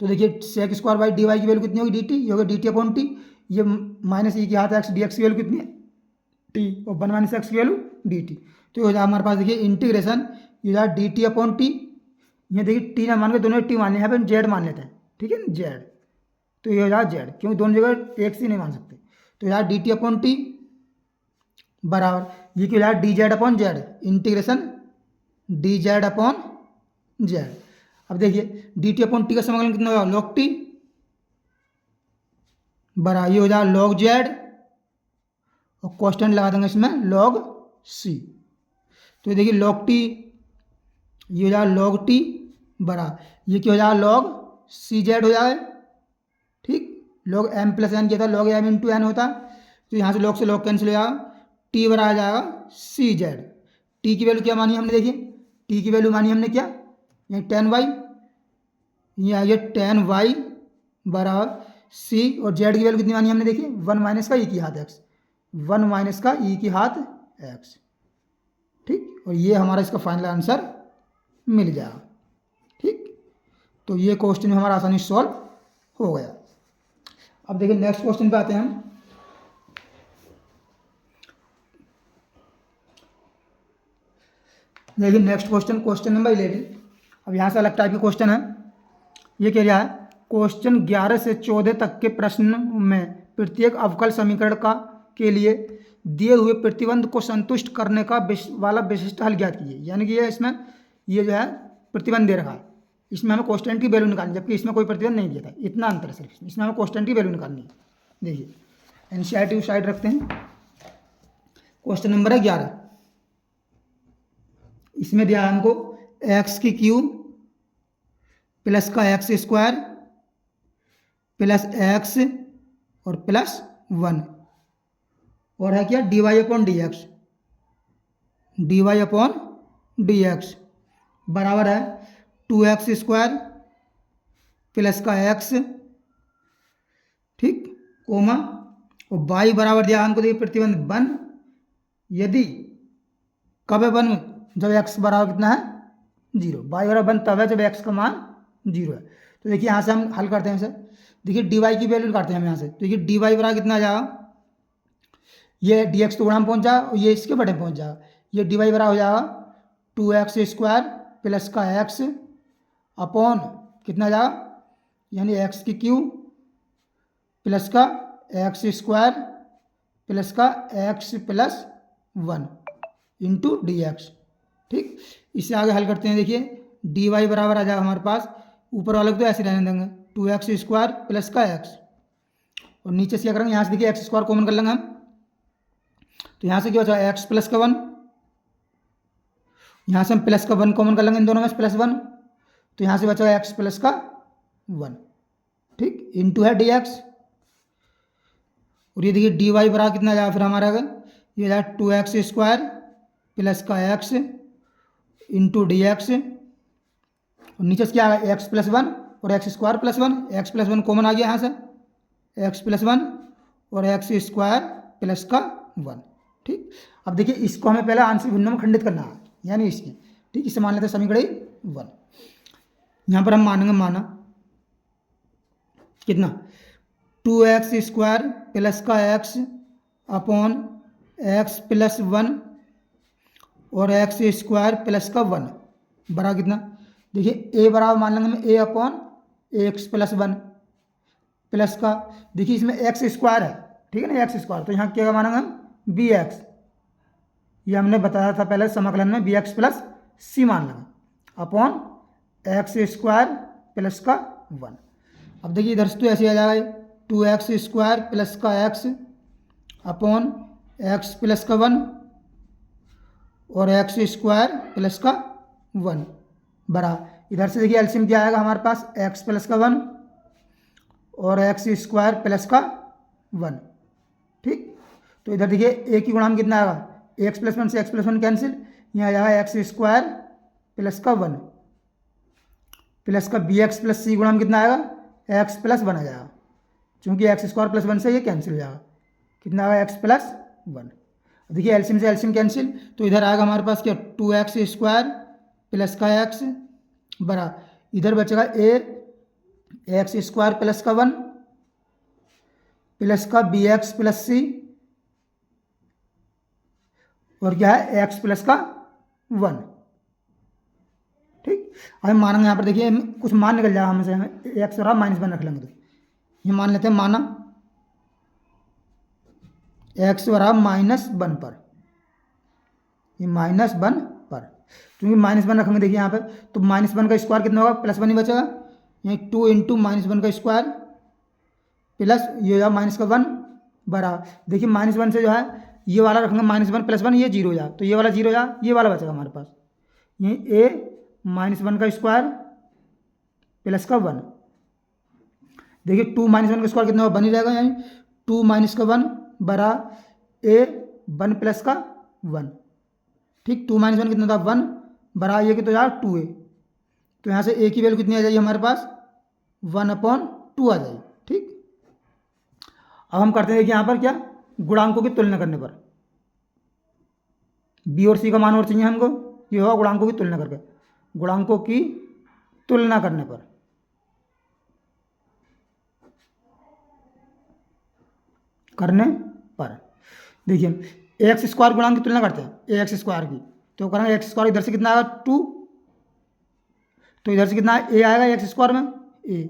तो देखिए sec square y d y की वैल्यू कितनी होगी डी टी, ये होगा डी टी अपॉन टी, ये माइनस ई की हाथ एक्स डी एक्स की वैल्यू कितनी है टी, और 1 माइनस एक्स की वैल्यू डी टी। तो ये हो जाएगा हमारे पास देखिए इंटीग्रेशन, ये हो जाएगा डी टी अपॉन टी, ये देखिए टी ना मान के दोनों टी मान लें, यहाँ पे जेड मान लेते हैं, ठीक है ना जेड, तो ये हो जाएगा जेड, क्योंकि दोनों जगह एक से नहीं मान सकते, तो यार डी टी अपॉन टी बराबर ये क्यों यार D z upon Z, integration D z upon Z. अब देखिए डी टी अपॉन टी का समाकलन कितना होगा लॉग टी बराबर ये हो जाएगा लॉग जेड और कॉन्स्टेंट लगा देंगे इसमें लॉग सी, तो देखिए लॉग टी ये हो जाएगा लॉग टी बराबर ये क्या हो जाएगा लॉग सी जेड हो जाएगा, ठीक। लॉग एम प्लस एन किया था, लॉग एम इंटू एन होता, तो यहाँ से लॉग कैंसिल हो जाएगा, टी बराबर आ जाएगा सी जेड, टी की वैल्यू क्या मानी हमने, देखिए टी की वैल्यू मानी हमने क्या, यहाँ tan y, ये आ गया tan y बराबर सी, और जेड की वैल्यू कितनी मानी हमने देखी 1 माइनस का ई की घात एक्स, 1 माइनस का ई की घात एक्स। ठीक, और ये हमारा इसका फाइनल आंसर मिल जाएगा। ठीक, तो ये क्वेश्चन हमारा आसानी से सॉल्व हो गया। अब देखिए नेक्स्ट क्वेश्चन पे आते हैं हम। देखिए नेक्स्ट क्वेश्चन, क्वेश्चन नंबर 11। अब यहाँ से अलग टाइप के क्वेश्चन है। ये कह रहा है क्वेश्चन 11 से 14 तक के प्रश्न में प्रत्येक अवकल समीकरण का के लिए दिए हुए प्रतिबंध को संतुष्ट करने का वाला विशिष्ट हल ज्ञात कीजिए। यानी कि ये इसमें ये जो है प्रतिबंध दे रखा है, इसमें हमें कांस्टेंट की वैल्यू निकालनी, जबकि इसमें कोई प्रतिबंध नहीं दिया था। इतना अंतर सिर्फ इसमें हमें कांस्टेंट की वैल्यू निकालनी है। देखिए एनसीईआरटी साइड रखते हैं। क्वेश्चन नंबर है 11। इसमें दिया है हमको एक्स की क्यूब प्लस का एक्स स्क्वायर प्लस एक्स और प्लस 1, और है क्या d y upon d x, d y upon d x बराबर है 2x स्क्वायर प्लस का x, ठीक, कोमा, और y बराबर दिया हमको देखिए प्रतिबंध 1, यदि कब है 1, जब x बराबर कितना है 0, y बराबर 1 तब है जब x का मान 0 है। तो देखिए यहाँ से हम हल करते हैं इसे। देखिए dy की वैल्यू निकालते हैं हम यहाँ से। तो देखिए dy बराबर कितना आ जाएगा, ये dx तो गुणा में पहुँच जाएगा, ये इसके बटे में पहुँच जाएगा। ये dy बराबर हो जाएगा 2x स्क्वायर प्लस का x अपॉन कितना जाएगा, यानी x की क्यूब प्लस का x स्क्वायर प्लस का x plus 1 into d x. ठीक, इससे आगे हल करते हैं। देखिए डी वाई बराबर आ जाएगा हमारे पास, ऊपर वाले को तो ऐसे रहने देंगे 2x स्क्वायर प्लस का x, और नीचे से क्या करेंगे, यहाँ से देखिए एक्स स्क्वायर कॉमन कर लेंगे हम, तो यहाँ से क्या बचा एक्स प्लस का 1, यहाँ से हम प्लस का 1 कॉमन कर लेंगे इन दोनों में से प्लस 1, तो यहाँ से बचेगा एक्स प्लस का 1, ठीक, इंटू है डी एक्स। और ये देखिए डी वाई बराबर कितना जाएगा फिर हमारा, ये जाएगा 2x स्क्वायर प्लस का x इंटू डी एक्स, और नीचे से क्या आएगा एक्स प्लस 1 और x square plus 1, x plus 1 common आ गया यहाँ से, एक्स प्लस 1 और एक्स स्क्वायर प्लस का 1। ठीक, अब देखिए इसको हमें पहले आंशिक भिन्नों में खंडित करना है, यानी इसकी, ठीक, इसे मान लेते हैं समीकरण 1। यहाँ पर हम मानेंगे माना कितना 2x स्क्वायर प्लस का x अपॉन x प्लस 1 और x स्क्वायर प्लस का 1 बराबर कितना, देखिए a बराबर मान लेंगे हम a upon x plus 1 plus का, देखिए इसमें x स्क्वायर है, ठीक है ना, x स्क्वायर, तो यहाँ क्या मानेंगे हम bx, ये हमने बताया था पहले समाकलन में bx प्लस c मान लेंगे अपॉन एक्स स्क्वायर प्लस का 1। अब देखिए इधर से तो ऐसे आ जाएगा 2x स्क्वायर प्लस का x अपॉन एक्स प्लस का 1 और एक्स स्क्वायर प्लस का 1 बरा, इधर से देखिए एलसीएम क्या आएगा हमारे पास x प्लस का 1 और एक्स स्क्वायर प्लस का 1। ठीक, तो इधर देखिए a की गुणा में कितना आएगा, एक्स प्लस 1 से एक्स प्लस 1 कैंसिल, यहाँ आ जाएगा एक्स स्क्वायर प्लस का 1 प्लस का बी एक्स प्लस सी गुणा में कितना आएगा एक्स प्लस 1 आ जाएगा, चूँकि एक्स स्क्वायर प्लस 1 से ये कैंसिल हो जाएगा, कितना आएगा एक्स प्लस 1। देखिए एलसीएम से एलसीएम कैंसिल, तो इधर आएगा हमारे पास क्या 2x स्क्वायर प्लस का x बरा, इधर बचेगा a एक्स स्क्वायर प्लस का 1 प्लस का बी एक्स प्लस सी और क्या है x प्लस का 1। ठीक, अब मानेंगे यहाँ पर देखिए कुछ मान निकल जाएगा हमसे, हमें एक्स और -1 रख लेंगे, तो ये मान लेते हैं माना एक्स बराबर -1 पर, ये -1 पर, क्योंकि -1 रखेंगे देखिए यहाँ पे, तो -1 का स्क्वायर कितना होगा +1 ही बचेगा, यहाँ 2 इंटू -1 का स्क्वायर प्लस ये होगा -1 बरा, देखिए -1 से जो है ये वाला रखेंगे -1 + 1, ये 0 हो जाए, तो ये वाला 0 हो जाए, ये वाला बचेगा हमारे पास, ये a -1 का स्क्वायर प्लस का 1, देखिए 2 -1 का स्क्वायर कितना होगा 1 ही रहेगा, यानी 2 - का 1 बरा a 1 प्लस का 1। ठीक, 2 - 1 कितना था 1 बराबर ये कि तो यार 2a, तो यहाँ से a की वैल्यू कितनी आ जाएगी हमारे पास 1/2 आ जाएगी। ठीक, अब हम करते हैं देखिए यहाँ पर क्या, गुणांकों की तुलना करने पर b और c का मान और चाहिए हमको, ये होगा गुणांकों की तुलना करके, गुणांकों की तुलना करने पर देखिए एक्स स्क्वायर गुणांक की तुलना करते हैं ए एक्स स्क्वायर की, तो करेंगे एक्स स्क्वायर इधर से कितना आएगा 2, तो इधर से कितना ए आएगा एक्स स्क्वायर में ए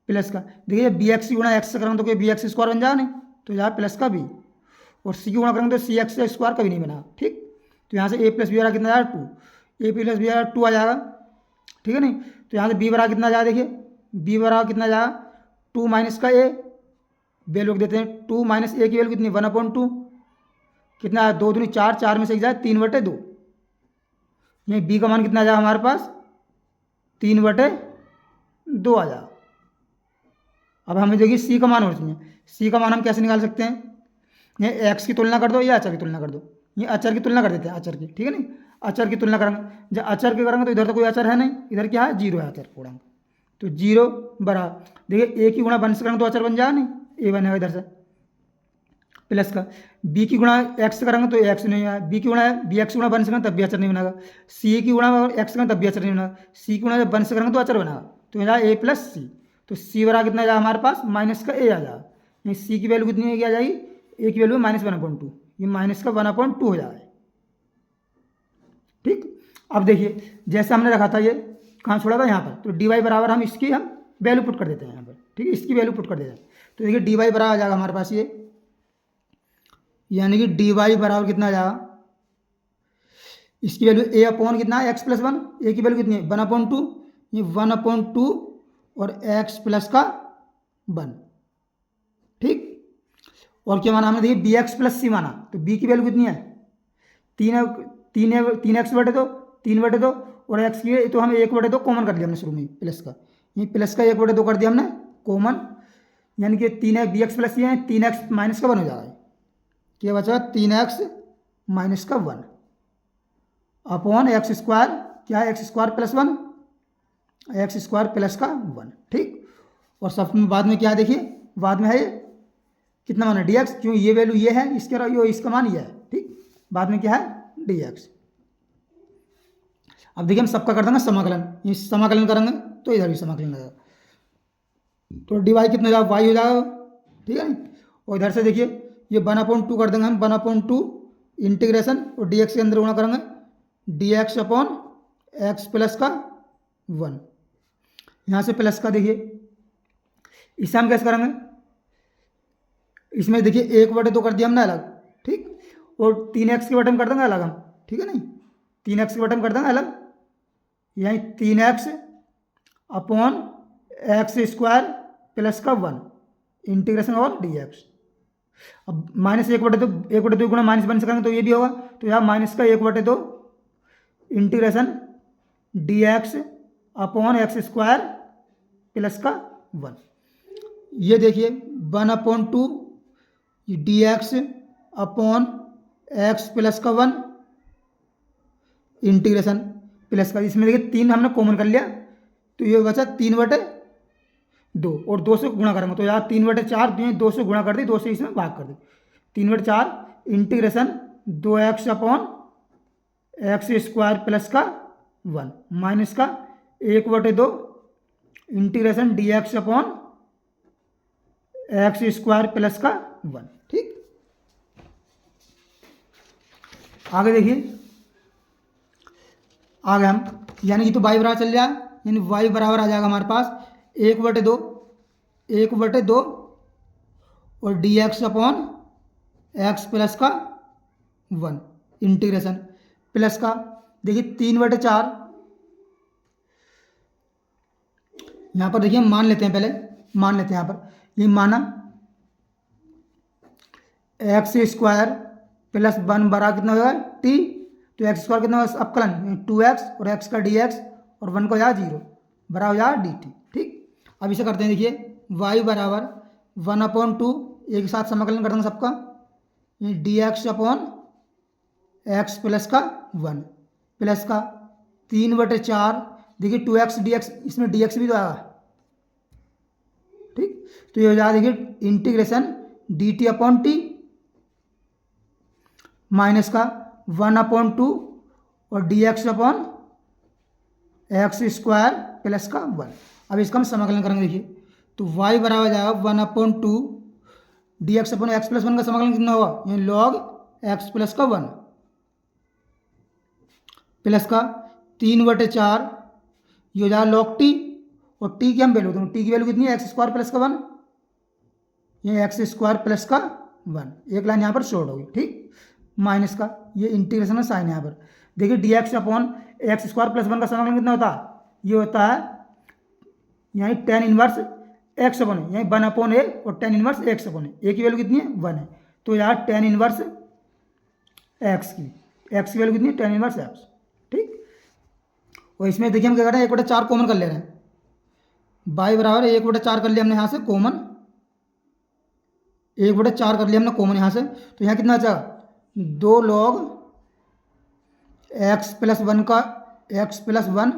प्लस का, देखिए बी एक्स गुणा एक्स से करेंगे तो कोई बी एक्स स्क्वायर बन जाएगा नहीं, तो यहाँ प्लस का बी, और सी गुणा करेंगे तो सी एक्स स्क्वायर कभी नहीं बना। ठीक, तो यहाँ से ए प्लस बी बराबर कितना आएगा 2, ए प्लस बी बराबर 2 आ जाएगा। ठीक है नहीं, तो यहाँ से बी बराबर कितना आ जाएगा, देखिए बी बराबर कितना आ जाएगा 2 माइनस का ए, वैल्यू देते हैं 2 माइनस ए की वैल्यू कितनी 1/2, कितना है 2 दूनी 4, 4 में से एक जाए 3/2, ये बी का मान कितना आ जाएगा हमारे पास 3/2 आ जाएगा। अब हमें देखिए सी का मान और चाहिए, सी का मान हम कैसे निकाल सकते हैं, ये एक्स की तुलना कर दो या अचर की तुलना कर दो, ये अचर की तुलना कर देते हैं, अचर की। ठीक है नहीं, अचर की तुलना करेंगे, जब अचर की करेंगे तो इधर तो कोई अचर है नहीं, इधर क्या है 0 है अचर गुणांक, तो 0 बराबर देखिए ए की गुणा 1 से करेंगे तो अचर बन जाएगा नहीं, ए बनेगा इधर से प्लस का, बी की गुणा एक्स से करेंगे तो एक्स नहीं आया, बी की गुणा बी एक्स गुणा 1 से करेंगे तब भी अचर नहीं बनेगा, सी की गुणा एक्स से करेंगे तब भी अचर नहीं बनेगा, सी की गुणा जब 1 से करेंगे तो अचर बनेगा, तो यहाँ ए प्लस सी, तो सी बराबर कितना आ जाएगा हमारे पास माइनस का ए आ जाएगा, यानी सी की वैल्यू कितनी आ जाएगी, ए की वैल्यू -1/2, ये माइनस का 1/2 हो जाएगा। ठीक, अब देखिए जैसे हमने रखा था, ये कहाँ छोड़ा था यहाँ पर, तो डी वाई बराबर हम इसकी हम वैल्यू पुट कर देते हैं यहाँ पर। ठीक है, इसकी वैल्यू पुट कर देते हैं, तो देखिए डी वाई बराबर आ जाएगा हमारे पास ये, यानी कि डी वाई बराबर कितना आ जाएगा, इसकी वैल्यू ए अपॉन कितना है एक्स प्लस 1, ए की वैल्यू कितनी है 1/2, ये 1/2 और एक्स प्लस का 1। ठीक, और क्या माना हमने, देखिए बी एक्स प्लस सी माना, तो बी की वैल्यू कितनी है 3 एक्स बटे 2, 3/2, और एक्स की तो हमें 1/2 कॉमन कर दिया हमने शुरू में प्लस का, ये प्लस का 1/2 कर दिया हमने कॉमन, यानी कि 3x बी एक्स प्लस सी है 3x माइनस का 1 हो जाएगा, क्या बचा 3x माइनस का 1 अपॉन एक्स स्क्वायर, क्या है x square plus 1, x square plus का 1। ठीक, और सब में बाद में क्या है, देखिए बाद में है ये कितना मान है dx, क्यों ये वैल्यू ये है, इसका मान ये है। ठीक, बाद में क्या है dx। अब देखिए हम सबका कर देंगे समाकलन, ये समाकलन करेंगे तो इधर भी समाकलन आएगा, तो डी वाई कितना जाएगा वाई हो जाएगा। ठीक है, और इधर से देखिए ये 1/2 कर देंगे हम, 1/2 इंटीग्रेशन, और डी एक्स के अंदर गुणा करेंगे D x upon x plus का 1, यहाँ से प्लस का, देखिए इसे हम कैसे करेंगे, इसमें देखिए 1/2 कर दिया हमने अलग। ठीक, और 3x के बटन कर देंगे अलग हम। ठीक है नहीं, 3x के बटन कर देंगे अलग, यानी 3x upon x square plus का 1 इंटीग्रेशन और डी एक्स। अब -1/2 गुणा -1 से करेंगे तो ये भी होगा, तो यहाँ माइनस का 1/2 integration D x upon x square plus का 1, ये देखिए 1/2 D x upon x plus का 1 इंटीग्रेशन प्लस का, इसमें देखिए 3 हमने कॉमन कर लिया, तो ये बचा 3/2, और 2 से गुणा करेंगे तो यहाँ 3/4, 2 से गुणा कर दी, 2 से इसमें भाग कर दी, 3/4 integration 2x upon x square plus का 1 माइनस का 1/2 integration D x upon x square plus का 1। ठीक, आगे देखिए, आगे हम यानी कि तो y बराबर चल जाए, यानी y बराबर आ जाएगा हमारे पास 1/2 और D x upon x plus का 1 इंटीग्रेशन प्लस का, देखिए 3/4, यहाँ पर देखिए मान लेते हैं, पहले मान लेते हैं यहाँ पर, ये माना एक्स स्क्वायर प्लस 1 बराबर कितना होगा t, तो एक्स स्क्वायर कितना होगा अपकलन 2x और x का dx और 1 को यहाँ 0 बराबर हो जाएगा dt। ठीक, अब इसे करते हैं, देखिए y बराबर 1/2, एक साथ समाकलन कर देंगे सबका, ये dx अपॉन एक्स प्लस का 1 प्लस का 3/4, देखिए 2x dx, इसमें dx भी तो आएगा, ठीक। तो ये हो जाएगा देखिए इंटीग्रेशन dt/t माइनस का 1/2 और dx/x² प्लस का 1। अब इसका हम समाकलन करेंगे, देखिए तो y बराबर जाएगा 1/2 dx/x+1 का समाकलन कितना होगा, ये log x प्लस का 1 प्लस का 3/4, ये हो जाएगा log t, और t की हम वैल्यू, तो t की वैल्यू कितनी है, x² प्लस का 1, ये x² प्लस का 1, एक लाइन यहाँ पर शॉर्ट होगी, ठीक। माइनस का ये इंटीग्रेशन है साइन, यहाँ पर देखिए dx/x² प्लस 1 का समाकलन कितना होता है, ये होता है यानी tan इनवर्स x/a, यानी 1/a और tan इनवर्स x/a, a की वैल्यू कितनी है 1 है, तो यार tan इनवर्स x की वैल्यू कितनी है, tan इनवर्स x, ठीक। और इसमें देखिए हम क्या कर रहे हैं, 1/4 कॉमन कर ले रहे हैं, y बराबर 1/4 कर लिया हमने यहाँ से कॉमन, 1/4 कर लिया हमने कॉमन यहाँ से, तो यहाँ कितना बचा, 2 log x+1 का x+1,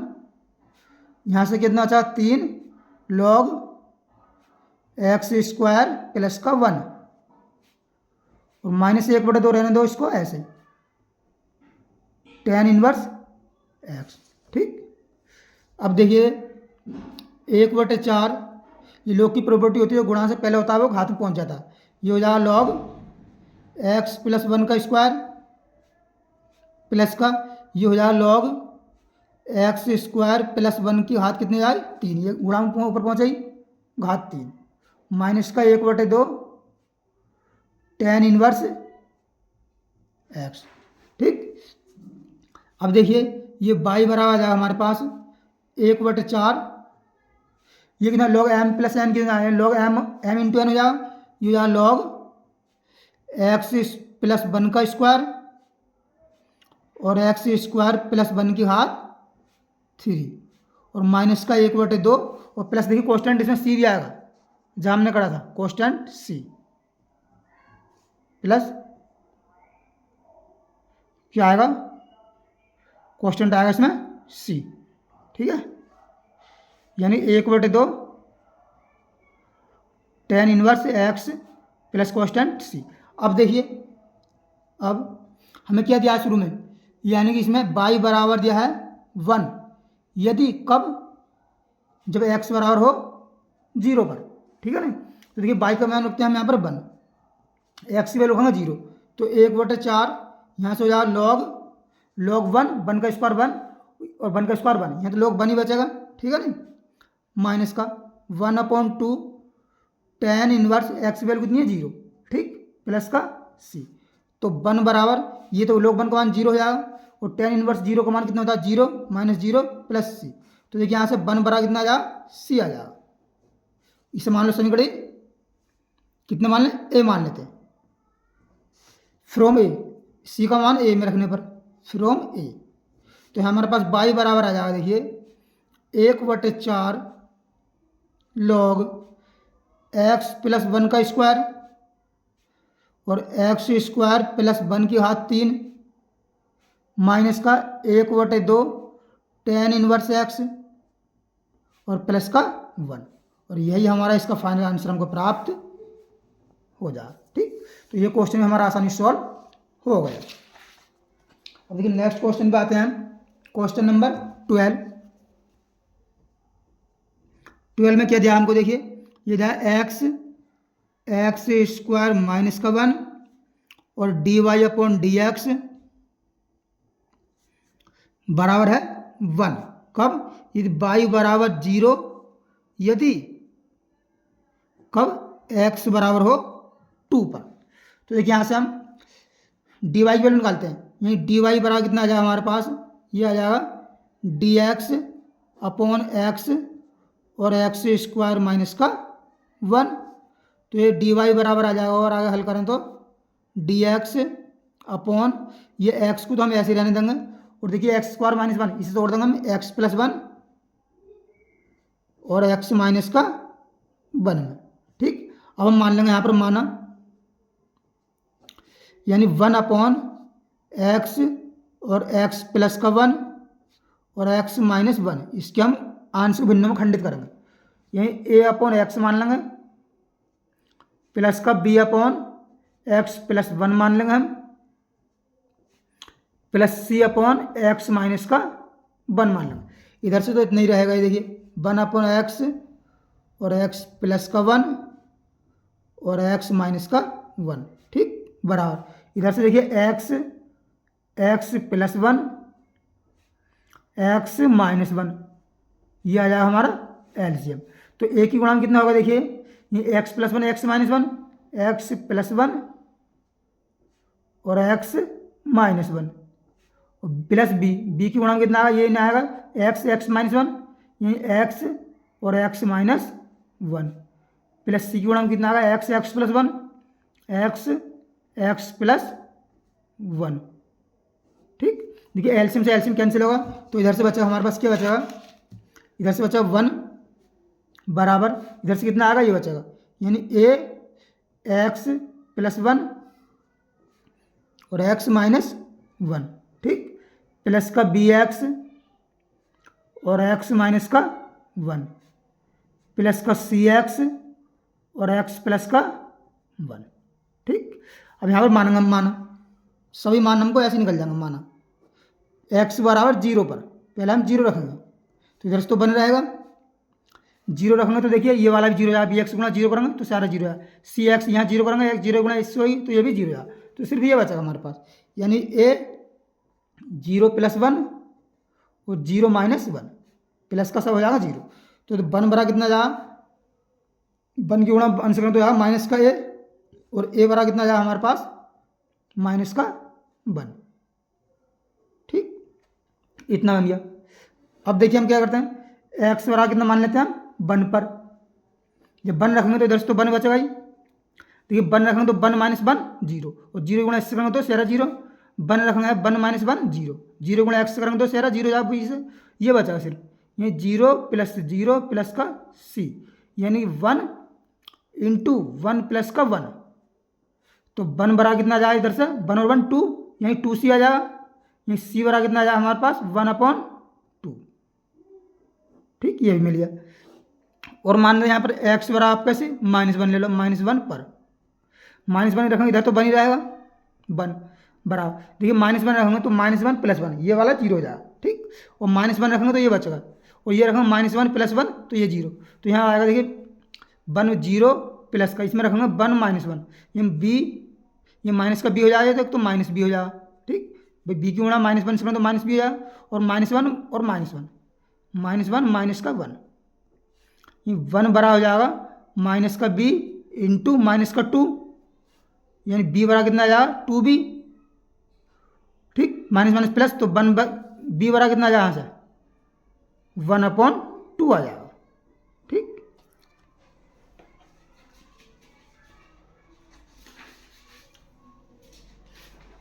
यहाँ से कितना बचा 3 log x² प्लस का 1, और माइनस 1/2 रहने दो इसको ऐसे, tan इनवर्स x, ठीक। अब देखिए 1/4, ये log की प्रॉपर्टी होती है, गुणा से पहले होता है वो घात में पहुंच जाता है, ये हो जाएगा log x+1 का स्क्वायर प्लस का, ये हो जाएगा log x² प्लस 1 की घात कितनी आए 3, ये गुणा में ऊपर पहुंचाई घात 3, माइनस का 1/2 tan इनवर्स x, ठीक। अब देखिए ये y बराबर आ जाएगा हमारे पास 1/4, ये कितना log m प्लस n कितना है, log m इंटू n हो जाएगा, ये हो जाएगा log x+1 का स्क्वायर और x² प्लस 1 की घात 3, और माइनस का 1/2, और प्लस देखिए कॉन्स्टेंट इसमें c भी आएगा, जहाँ हमने करा था कॉन्स्टेंट c, प्लस क्या आएगा, कॉन्स्टेंट आएगा इसमें c, ठीक है, यानी 1/2 tan inverse x plus constant c। अब देखिए, अब हमें क्या दिया है शुरू में, यानी कि इसमें y बराबर दिया है 1, यदि कब, जब x बराबर हो 0 पर, ठीक है ना। तो देखिए y का मान रखते हैं हम यहाँ पर 1, x की वैल्यू रखेंगे 0, तो 1/4 यहाँ से हो जाएगा log 1 का स्क्वायर 1 और 1 का स्क्वायर 1, यहाँ तो log 1 ही बचेगा, ठीक है ना, माइनस का 1/2 tan इनवर्स x की वैल्यू कितनी है 0, ठीक, प्लस का c, तो 1 बराबर, ये तो log 1 का मान 0 हो जाएगा, और tan इनवर्स 0 का मान कितना होता है 0 माइनस 0 प्लस c, तो देखिए यहाँ से 1 बराबर कितना आ जाएगा c आ जाएगा, इसे मान लो समीकरण कितने मान लें, a मान लेते हैं, फ्रॉम a, c का मान a में रखने पर फ्रॉम a, तो हमारे पास y बराबर आ जाएगा, देखिए 1/4 log x+1 का स्क्वायर और x² प्लस 1 की घात 3 माइनस का 1/2 tan इनवर्स x और प्लस का 1, और यही हमारा इसका फाइनल आंसर हमको प्राप्त हो जाए, ठीक। तो ये क्वेश्चन में हमारा आसानी सॉल्व हो गया। अब देखिए नेक्स्ट क्वेश्चन पे आते हैं हम, क्वेश्चन नंबर 12 में क्या दिया हमको, देखिए ये दिया x² माइनस का 1 और dy/dx बराबर है 1, कब, यदि y बराबर 0, यदि कब x बराबर हो 2 पर। तो देखिए यहाँ से हम dy की वैल्यू निकालते हैं, यानी dy बराबर कितना आ जाएगा हमारे पास, ये आ जाएगा dx/x और x² माइनस का 1, तो ये dy बराबर आ जाएगा, और आगे हल करें तो dx अपॉन ये x को तो हम ऐसे रहने देंगे, और देखिए x² माइनस 1 इसे तोड़ देंगे हम x+1 और x माइनस का 1 में, ठीक। अब हम मान लेंगे यहाँ पर माना, यानी 1/x और x प्लस का 1 और एक्स माइनस वन, इसके हम आंशिक भिन्नों में खंडित करेंगे। यही ए अपॉन एक्स मान लेंगे, प्लस का b upon x plus one मान लेंगे हम, plus c upon x minus का वन मान लेंगे। इधर से तो इतना ही रहेगा, ये देखिए वन अपॉन एक्स और एक्स प्लस का वन और एक्स माइनस का वन, ठीक, बराबर इधर से देखिए x plus one x minus one, ये आ जाएगा हमारा एलसीएम। तो ए की गुणांक कितना होगा, देखिए ये x plus one x minus one, x plus one और x minus one, plus b की गुणांक कितना आएगा, ये ना आएगा एक्स माइनस वन, ये एक्स और x minus one, plus c की गुणांक कितना आएगा x plus one x plus one, ठीक। देखिए एलसीएम से एलसीएम कैंसिल होगा, तो इधर से बचा हमारे पास क्या बचेगा, इधर से बचा वन बराबर इधर से कितना आएगा, ये बचेगा, यानी ए एक्स प्लस वन और एक्स माइनस वन, ठीक, प्लस का बी एक्स और एक्स माइनस का वन, प्लस का सी एक्स और एक्स प्लस का वन, ठीक। अब यहाँ पर मानेंगे हम, माना सभी मान हमको ऐसे निकल जाएंगे, माना एक्स बराबर जीरो पर पहले हम जीरो रखेंगे, तो इधर से तो बन रहेगा, जीरो रखेंगे तो देखिए ये वाला भी जीरो है, बी एक्स गुणा जीरो करेंगे तो सारा जीरो है, सी एक्स यहाँ जीरो करेंगे, एक्स जीरो गुणा इससे होगी तो ये भी जीरो है, तो सिर्फ ये बचेगा हमारे पास, यानी ए जीरो प्लस वन और जीरो माइनस वन, प्लस का सब हो जाएगा जीरो, तो वन बरा कितना जाएगा, वन की गुणा अंश करें तो जाएगा माइनस का ए, और ए बरा कितना जाएगा हमारे पास माइनस का वन, ठीक, इतना बन गया। अब देखिए हम क्या करते हैं, एक्स बरा कितना मान लेते हैं हम वन पर, जब वन रखेंगे तो इधर से तो वन बचेगा ही, देखिए वन रखेंगे तो वन माइनस वन जीरो, और जीरो गुणा इससे करेंगे तो सारा जीरो, वन रखेंगे one minus one zero, zero गुणा एक्स करेंगे तो सारा जीरो जाएगा बीच से, ये बचेगा सिर्फ, ये जीरो प्लस का सी, यानी वन इंटू वन प्लस का वन, तो वन बरा कितना जाएगा इधर से वन और वन टू, यहीं टू सी आ जाएगा, यहीं सी बरा कितना आ जाएगा हमारे पास वन अपॉन टू, ठीक, ये भी मिल गया। और मान लो यहाँ पर एक्स बरा आप कैसे माइनस वन ले लो, माइनस वन पर माइनस वन रखेंगे इधर तो बन ही रहेगा वन बराबर, देखिए माइनस वन रखेंगे तो माइनस वन प्लस वन, ये वाला जीरो हो जाएगा, ठीक, और माइनस वन रखेंगे तो ये बचेगा, और ये रखेंगे माइनस वन प्लस वन तो ये जीरो, तो यहाँ आएगा देखिए वन जीरो प्लस का, इसमें रखेंगे वन माइनस वन, ये बी, ये माइनस का बी हो जाएगा तो माइनस बी हो जाएगा, ठीक, भाई बी की गुणा माइनस वन से तो माइनस बी हो जाएगा, और माइनस वन और माइनस वन माइनस का वन, ये वन बरा हो जाएगा माइनस का बी इंटू माइनस का टू, यानी बी बरा कितना आ जाएगा टू बी, ठीक, माइनस माइनस प्लस, तो वन बी बरा कितना आ जाएगा यहाँ से वन अपॉन टू आ जाएगा, ठीक।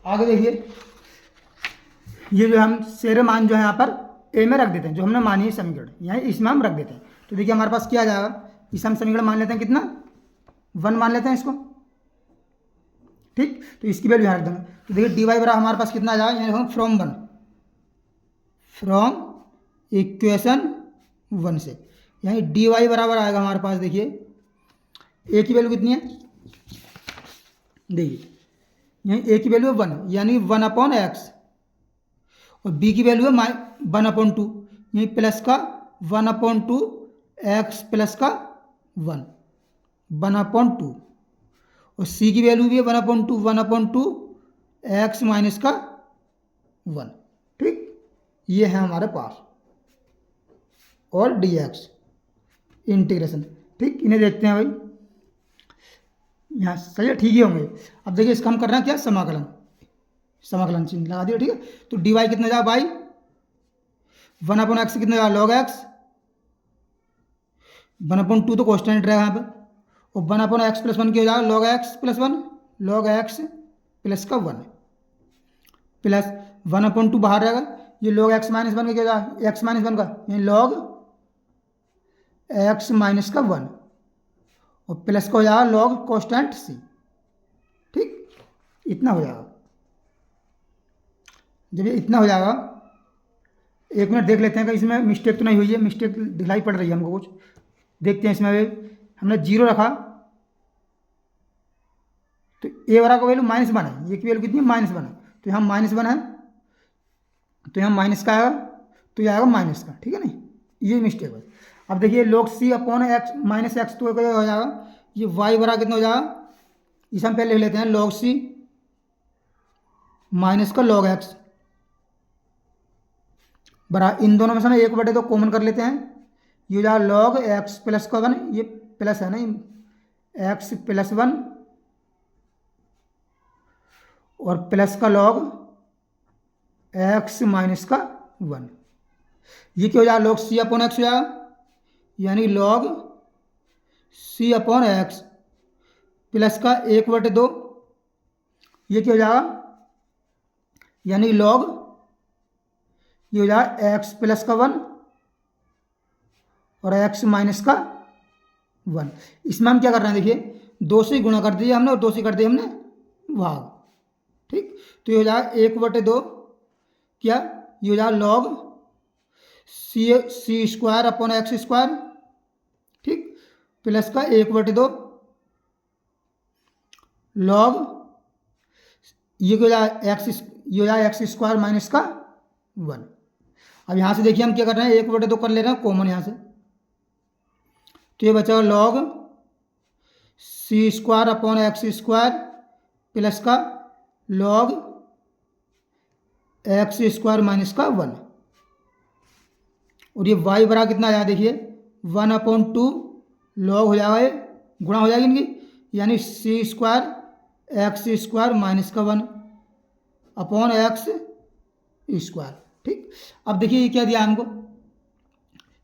आगे देखिए, ये जो हम शेर मान जो है यहाँ पर ए में रख देते हैं, जो हमने मानी है समीकरण यहाँ इसमें हम रख देते हैं, तो देखिए हमारे पास क्या आ जाएगा, इस हम समीकरण मान लेते हैं कितना वन मान लेते हैं इसको, ठीक, तो इसकी वैल्यू यहाँ रख देंगे, तो देखिए डी वाई बराबर हमारे पास कितना आ जाएगा, यानी from one, from equation one से, यानी डी वाई बराबर आएगा हमारे पास, देखिए ए की वैल्यू कितनी है, देखिए यहीं ए की वैल्यू है वन, यानी वन अपॉन एक्स, और बी की वैल्यू है वन अपॉन टू, यहीं प्लस का one upon to x plus का वन अपॉन टू, और सी की वैल्यू भी है one upon to x minus का वन, ठीक, ये है हमारे पास, और डी एक्स इंटीग्रेशन, ठीक, इन्हें देखते हैं भाई, यहाँ सही है, ठीक ही होंगे। अब देखिए इसका हम कर रहे हैं क्या, समाकलन चिन्ह लगा दिया, ठीक है, तो डी वाई कितना जाएगा बाई वन अपॉन एक्स कितना जाएगा log x, one upon two तो कॉन्स्टेंट रहेगा यहाँ पर, और one upon x plus one क्या हो जाएगा log x plus one, log x plus का one, plus one upon two बाहर रहेगा, ये लॉग एक्स माइनस वन का क्या हो जाएगा, एक्स माइनस वन का, ये लॉग एक्स माइनस का वन, और प्लस का हो जाएगा लॉग कॉन्स्टेंट सी, ठीक, इतना हो जाएगा। जब ये इतना हो जाएगा एक मिनट देख लेते हैं कि इसमें मिस्टेक तो नहीं हुई है, मिस्टेक दिखलाई पड़ रही है हमको कुछ। देखते हैं इसमें हमने 0 रखा तो ए वाला का वैल्यू -1 है, ये की वैल्यू कितनी है -1 है, तो यहाँ -1 है तो यहाँ माइनस का आएगा तो ये आएगा माइनस का, ठीक है नहीं, ये मिस्टेक है। अब देखिए log c upon x minus x तो क्या हो जाएगा, ये y बराबर कितना हो जाएगा, इसे हम पहले लिख लेते हैं log c माइनस का log x बराबर, इन दोनों में से ना 1/2 कॉमन कर लेते हैं, ये हो जाएगा log x प्लस का 1, ये प्लस है ना, x प्लस 1 और प्लस का log x माइनस का 1, ये क्या हो जाएगा log c अपॉन एक्स हो जाएगा, यानी log c upon x plus का 1/2, ये क्या हो जाएगा, यानी log ये हो जाएगा x प्लस का 1 और x माइनस का 1। इसमें हम क्या कर रहे हैं, देखिए 2 से गुणा कर दिया हमने और 2 से कर दिया हमने भाग, ठीक, तो ये हो जाएगा 1/2 क्या, ये हो जाएगा log c square upon x square, ठीक, प्लस का 1/2 log ये हो जाएगा ये हो जाएगा एक्स स्क्वायर माइनस का 1। अब यहाँ से देखिए हम क्या कर रहे हैं, 1/2 कर ले रहे हैं कॉमन यहाँ से, तो ये बचा log c square upon x square plus का log एक्स स्क्वायर माइनस का 1, और ये y बराबर कितना आ जाएगा, देखिए 1/2 log हो जाएगा, ये गुणा हो जाएगी इनकी, यानी c square x square minus का 1 अपॉन एक्स स्क्वायर, ठीक। अब देखिए ये क्या दिया है हमको,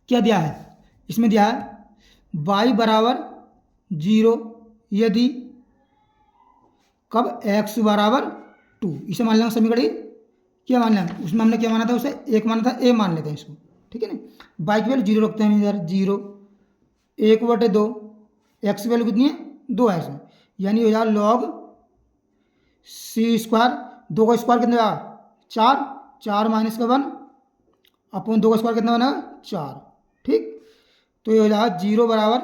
क्या दिया है, इसमें दिया है y बराबर 0 यदि कब x बराबर 2, इसे मान लेंगे समीकरण क्या मान लेंगे, उसमें हमने क्या माना था, उसे 1 माना था, a मान लेते हैं इसको, ठीक है ना, y की वैल्यू 0 रखते हैं इधर, 0 1/2 x की वैल्यू कितनी है 2 है इसमें, यानी हो जाएगा log c स्क्वायर, 2 का स्क्वायर कितना आएगा 4 माइनस का 1 अपॉन 2 का स्क्वायर कितना बनेगा 4, ठीक, तो ये हो जाएगा 0 बराबर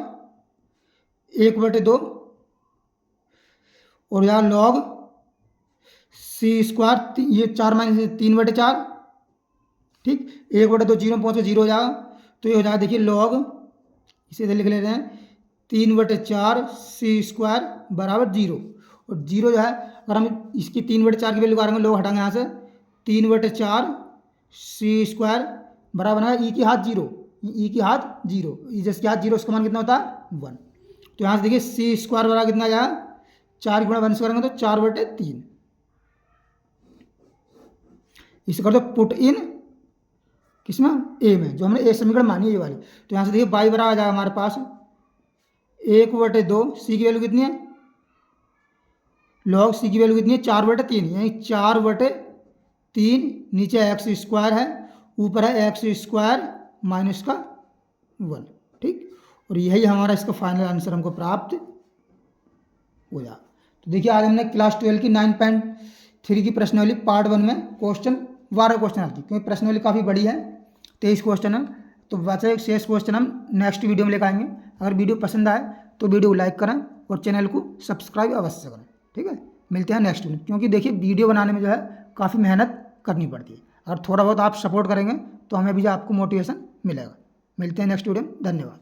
1/2 और यहाँ log c स्क्वायर, ये 4 माइनस 3/4, ठीक, 1/2 0 में पहुँचे 0 हो जाएगा, तो ये हो जाएगा देखिए log, इसे इधर लिख लेते हैं 3/4 c स्क्वायर बराबर 0, और 0 जो है अगर हम इसकी 3/4 की वैल्यू करेंगे, log हटाएंगे यहाँ से, 3/4 c स्क्वायर बराबर है e की घात 0, e की घात 0, जिसके घात 0 उसका मान कितना होता है 1, तो यहाँ से देखिए c स्क्वायर बराबर कितना आएगा, 4 गुणा 1 से करेंगे तो 4/3, इसे कर दो पुट इन किसमें a में, जो हमने a समीकरण मानी है ये वाली, तो यहाँ से देखिए y बराबर आ जाएगा हमारे पास 1/2, c की वैल्यू कितनी है, log c की वैल्यू कितनी है 4/3, यानी 4/3, नीचे एक्स स्क्वायर है, ऊपर है एक्स स्क्वायर माइनस का 1, ठीक, और यही हमारा इसका फाइनल आंसर हमको प्राप्त हो जाए। तो देखिए आज हमने क्लास 12 की 9.3 की प्रश्नावली पार्ट 1 में क्वेश्चन 12 क्वेश्चन आती है, क्योंकि प्रश्नावली काफ़ी बड़ी है, 23 क्वेश्चन है, तो बचे शेष क्वेश्चन हम नेक्स्ट वीडियो में लेकर आएंगे। अगर वीडियो पसंद आए तो वीडियो को लाइक करें और चैनल को सब्सक्राइब अवश्य करें, ठीक है। मिलते हैं नेक्स्ट वीडियो, क्योंकि देखिए वीडियो बनाने में जो है काफ़ी मेहनत करनी पड़ती है, अगर थोड़ा बहुत आप सपोर्ट करेंगे तो हमें भी आपको मोटिवेशन मिलेगा। मिलते हैं नेक्स्ट वीडियो में, धन्यवाद।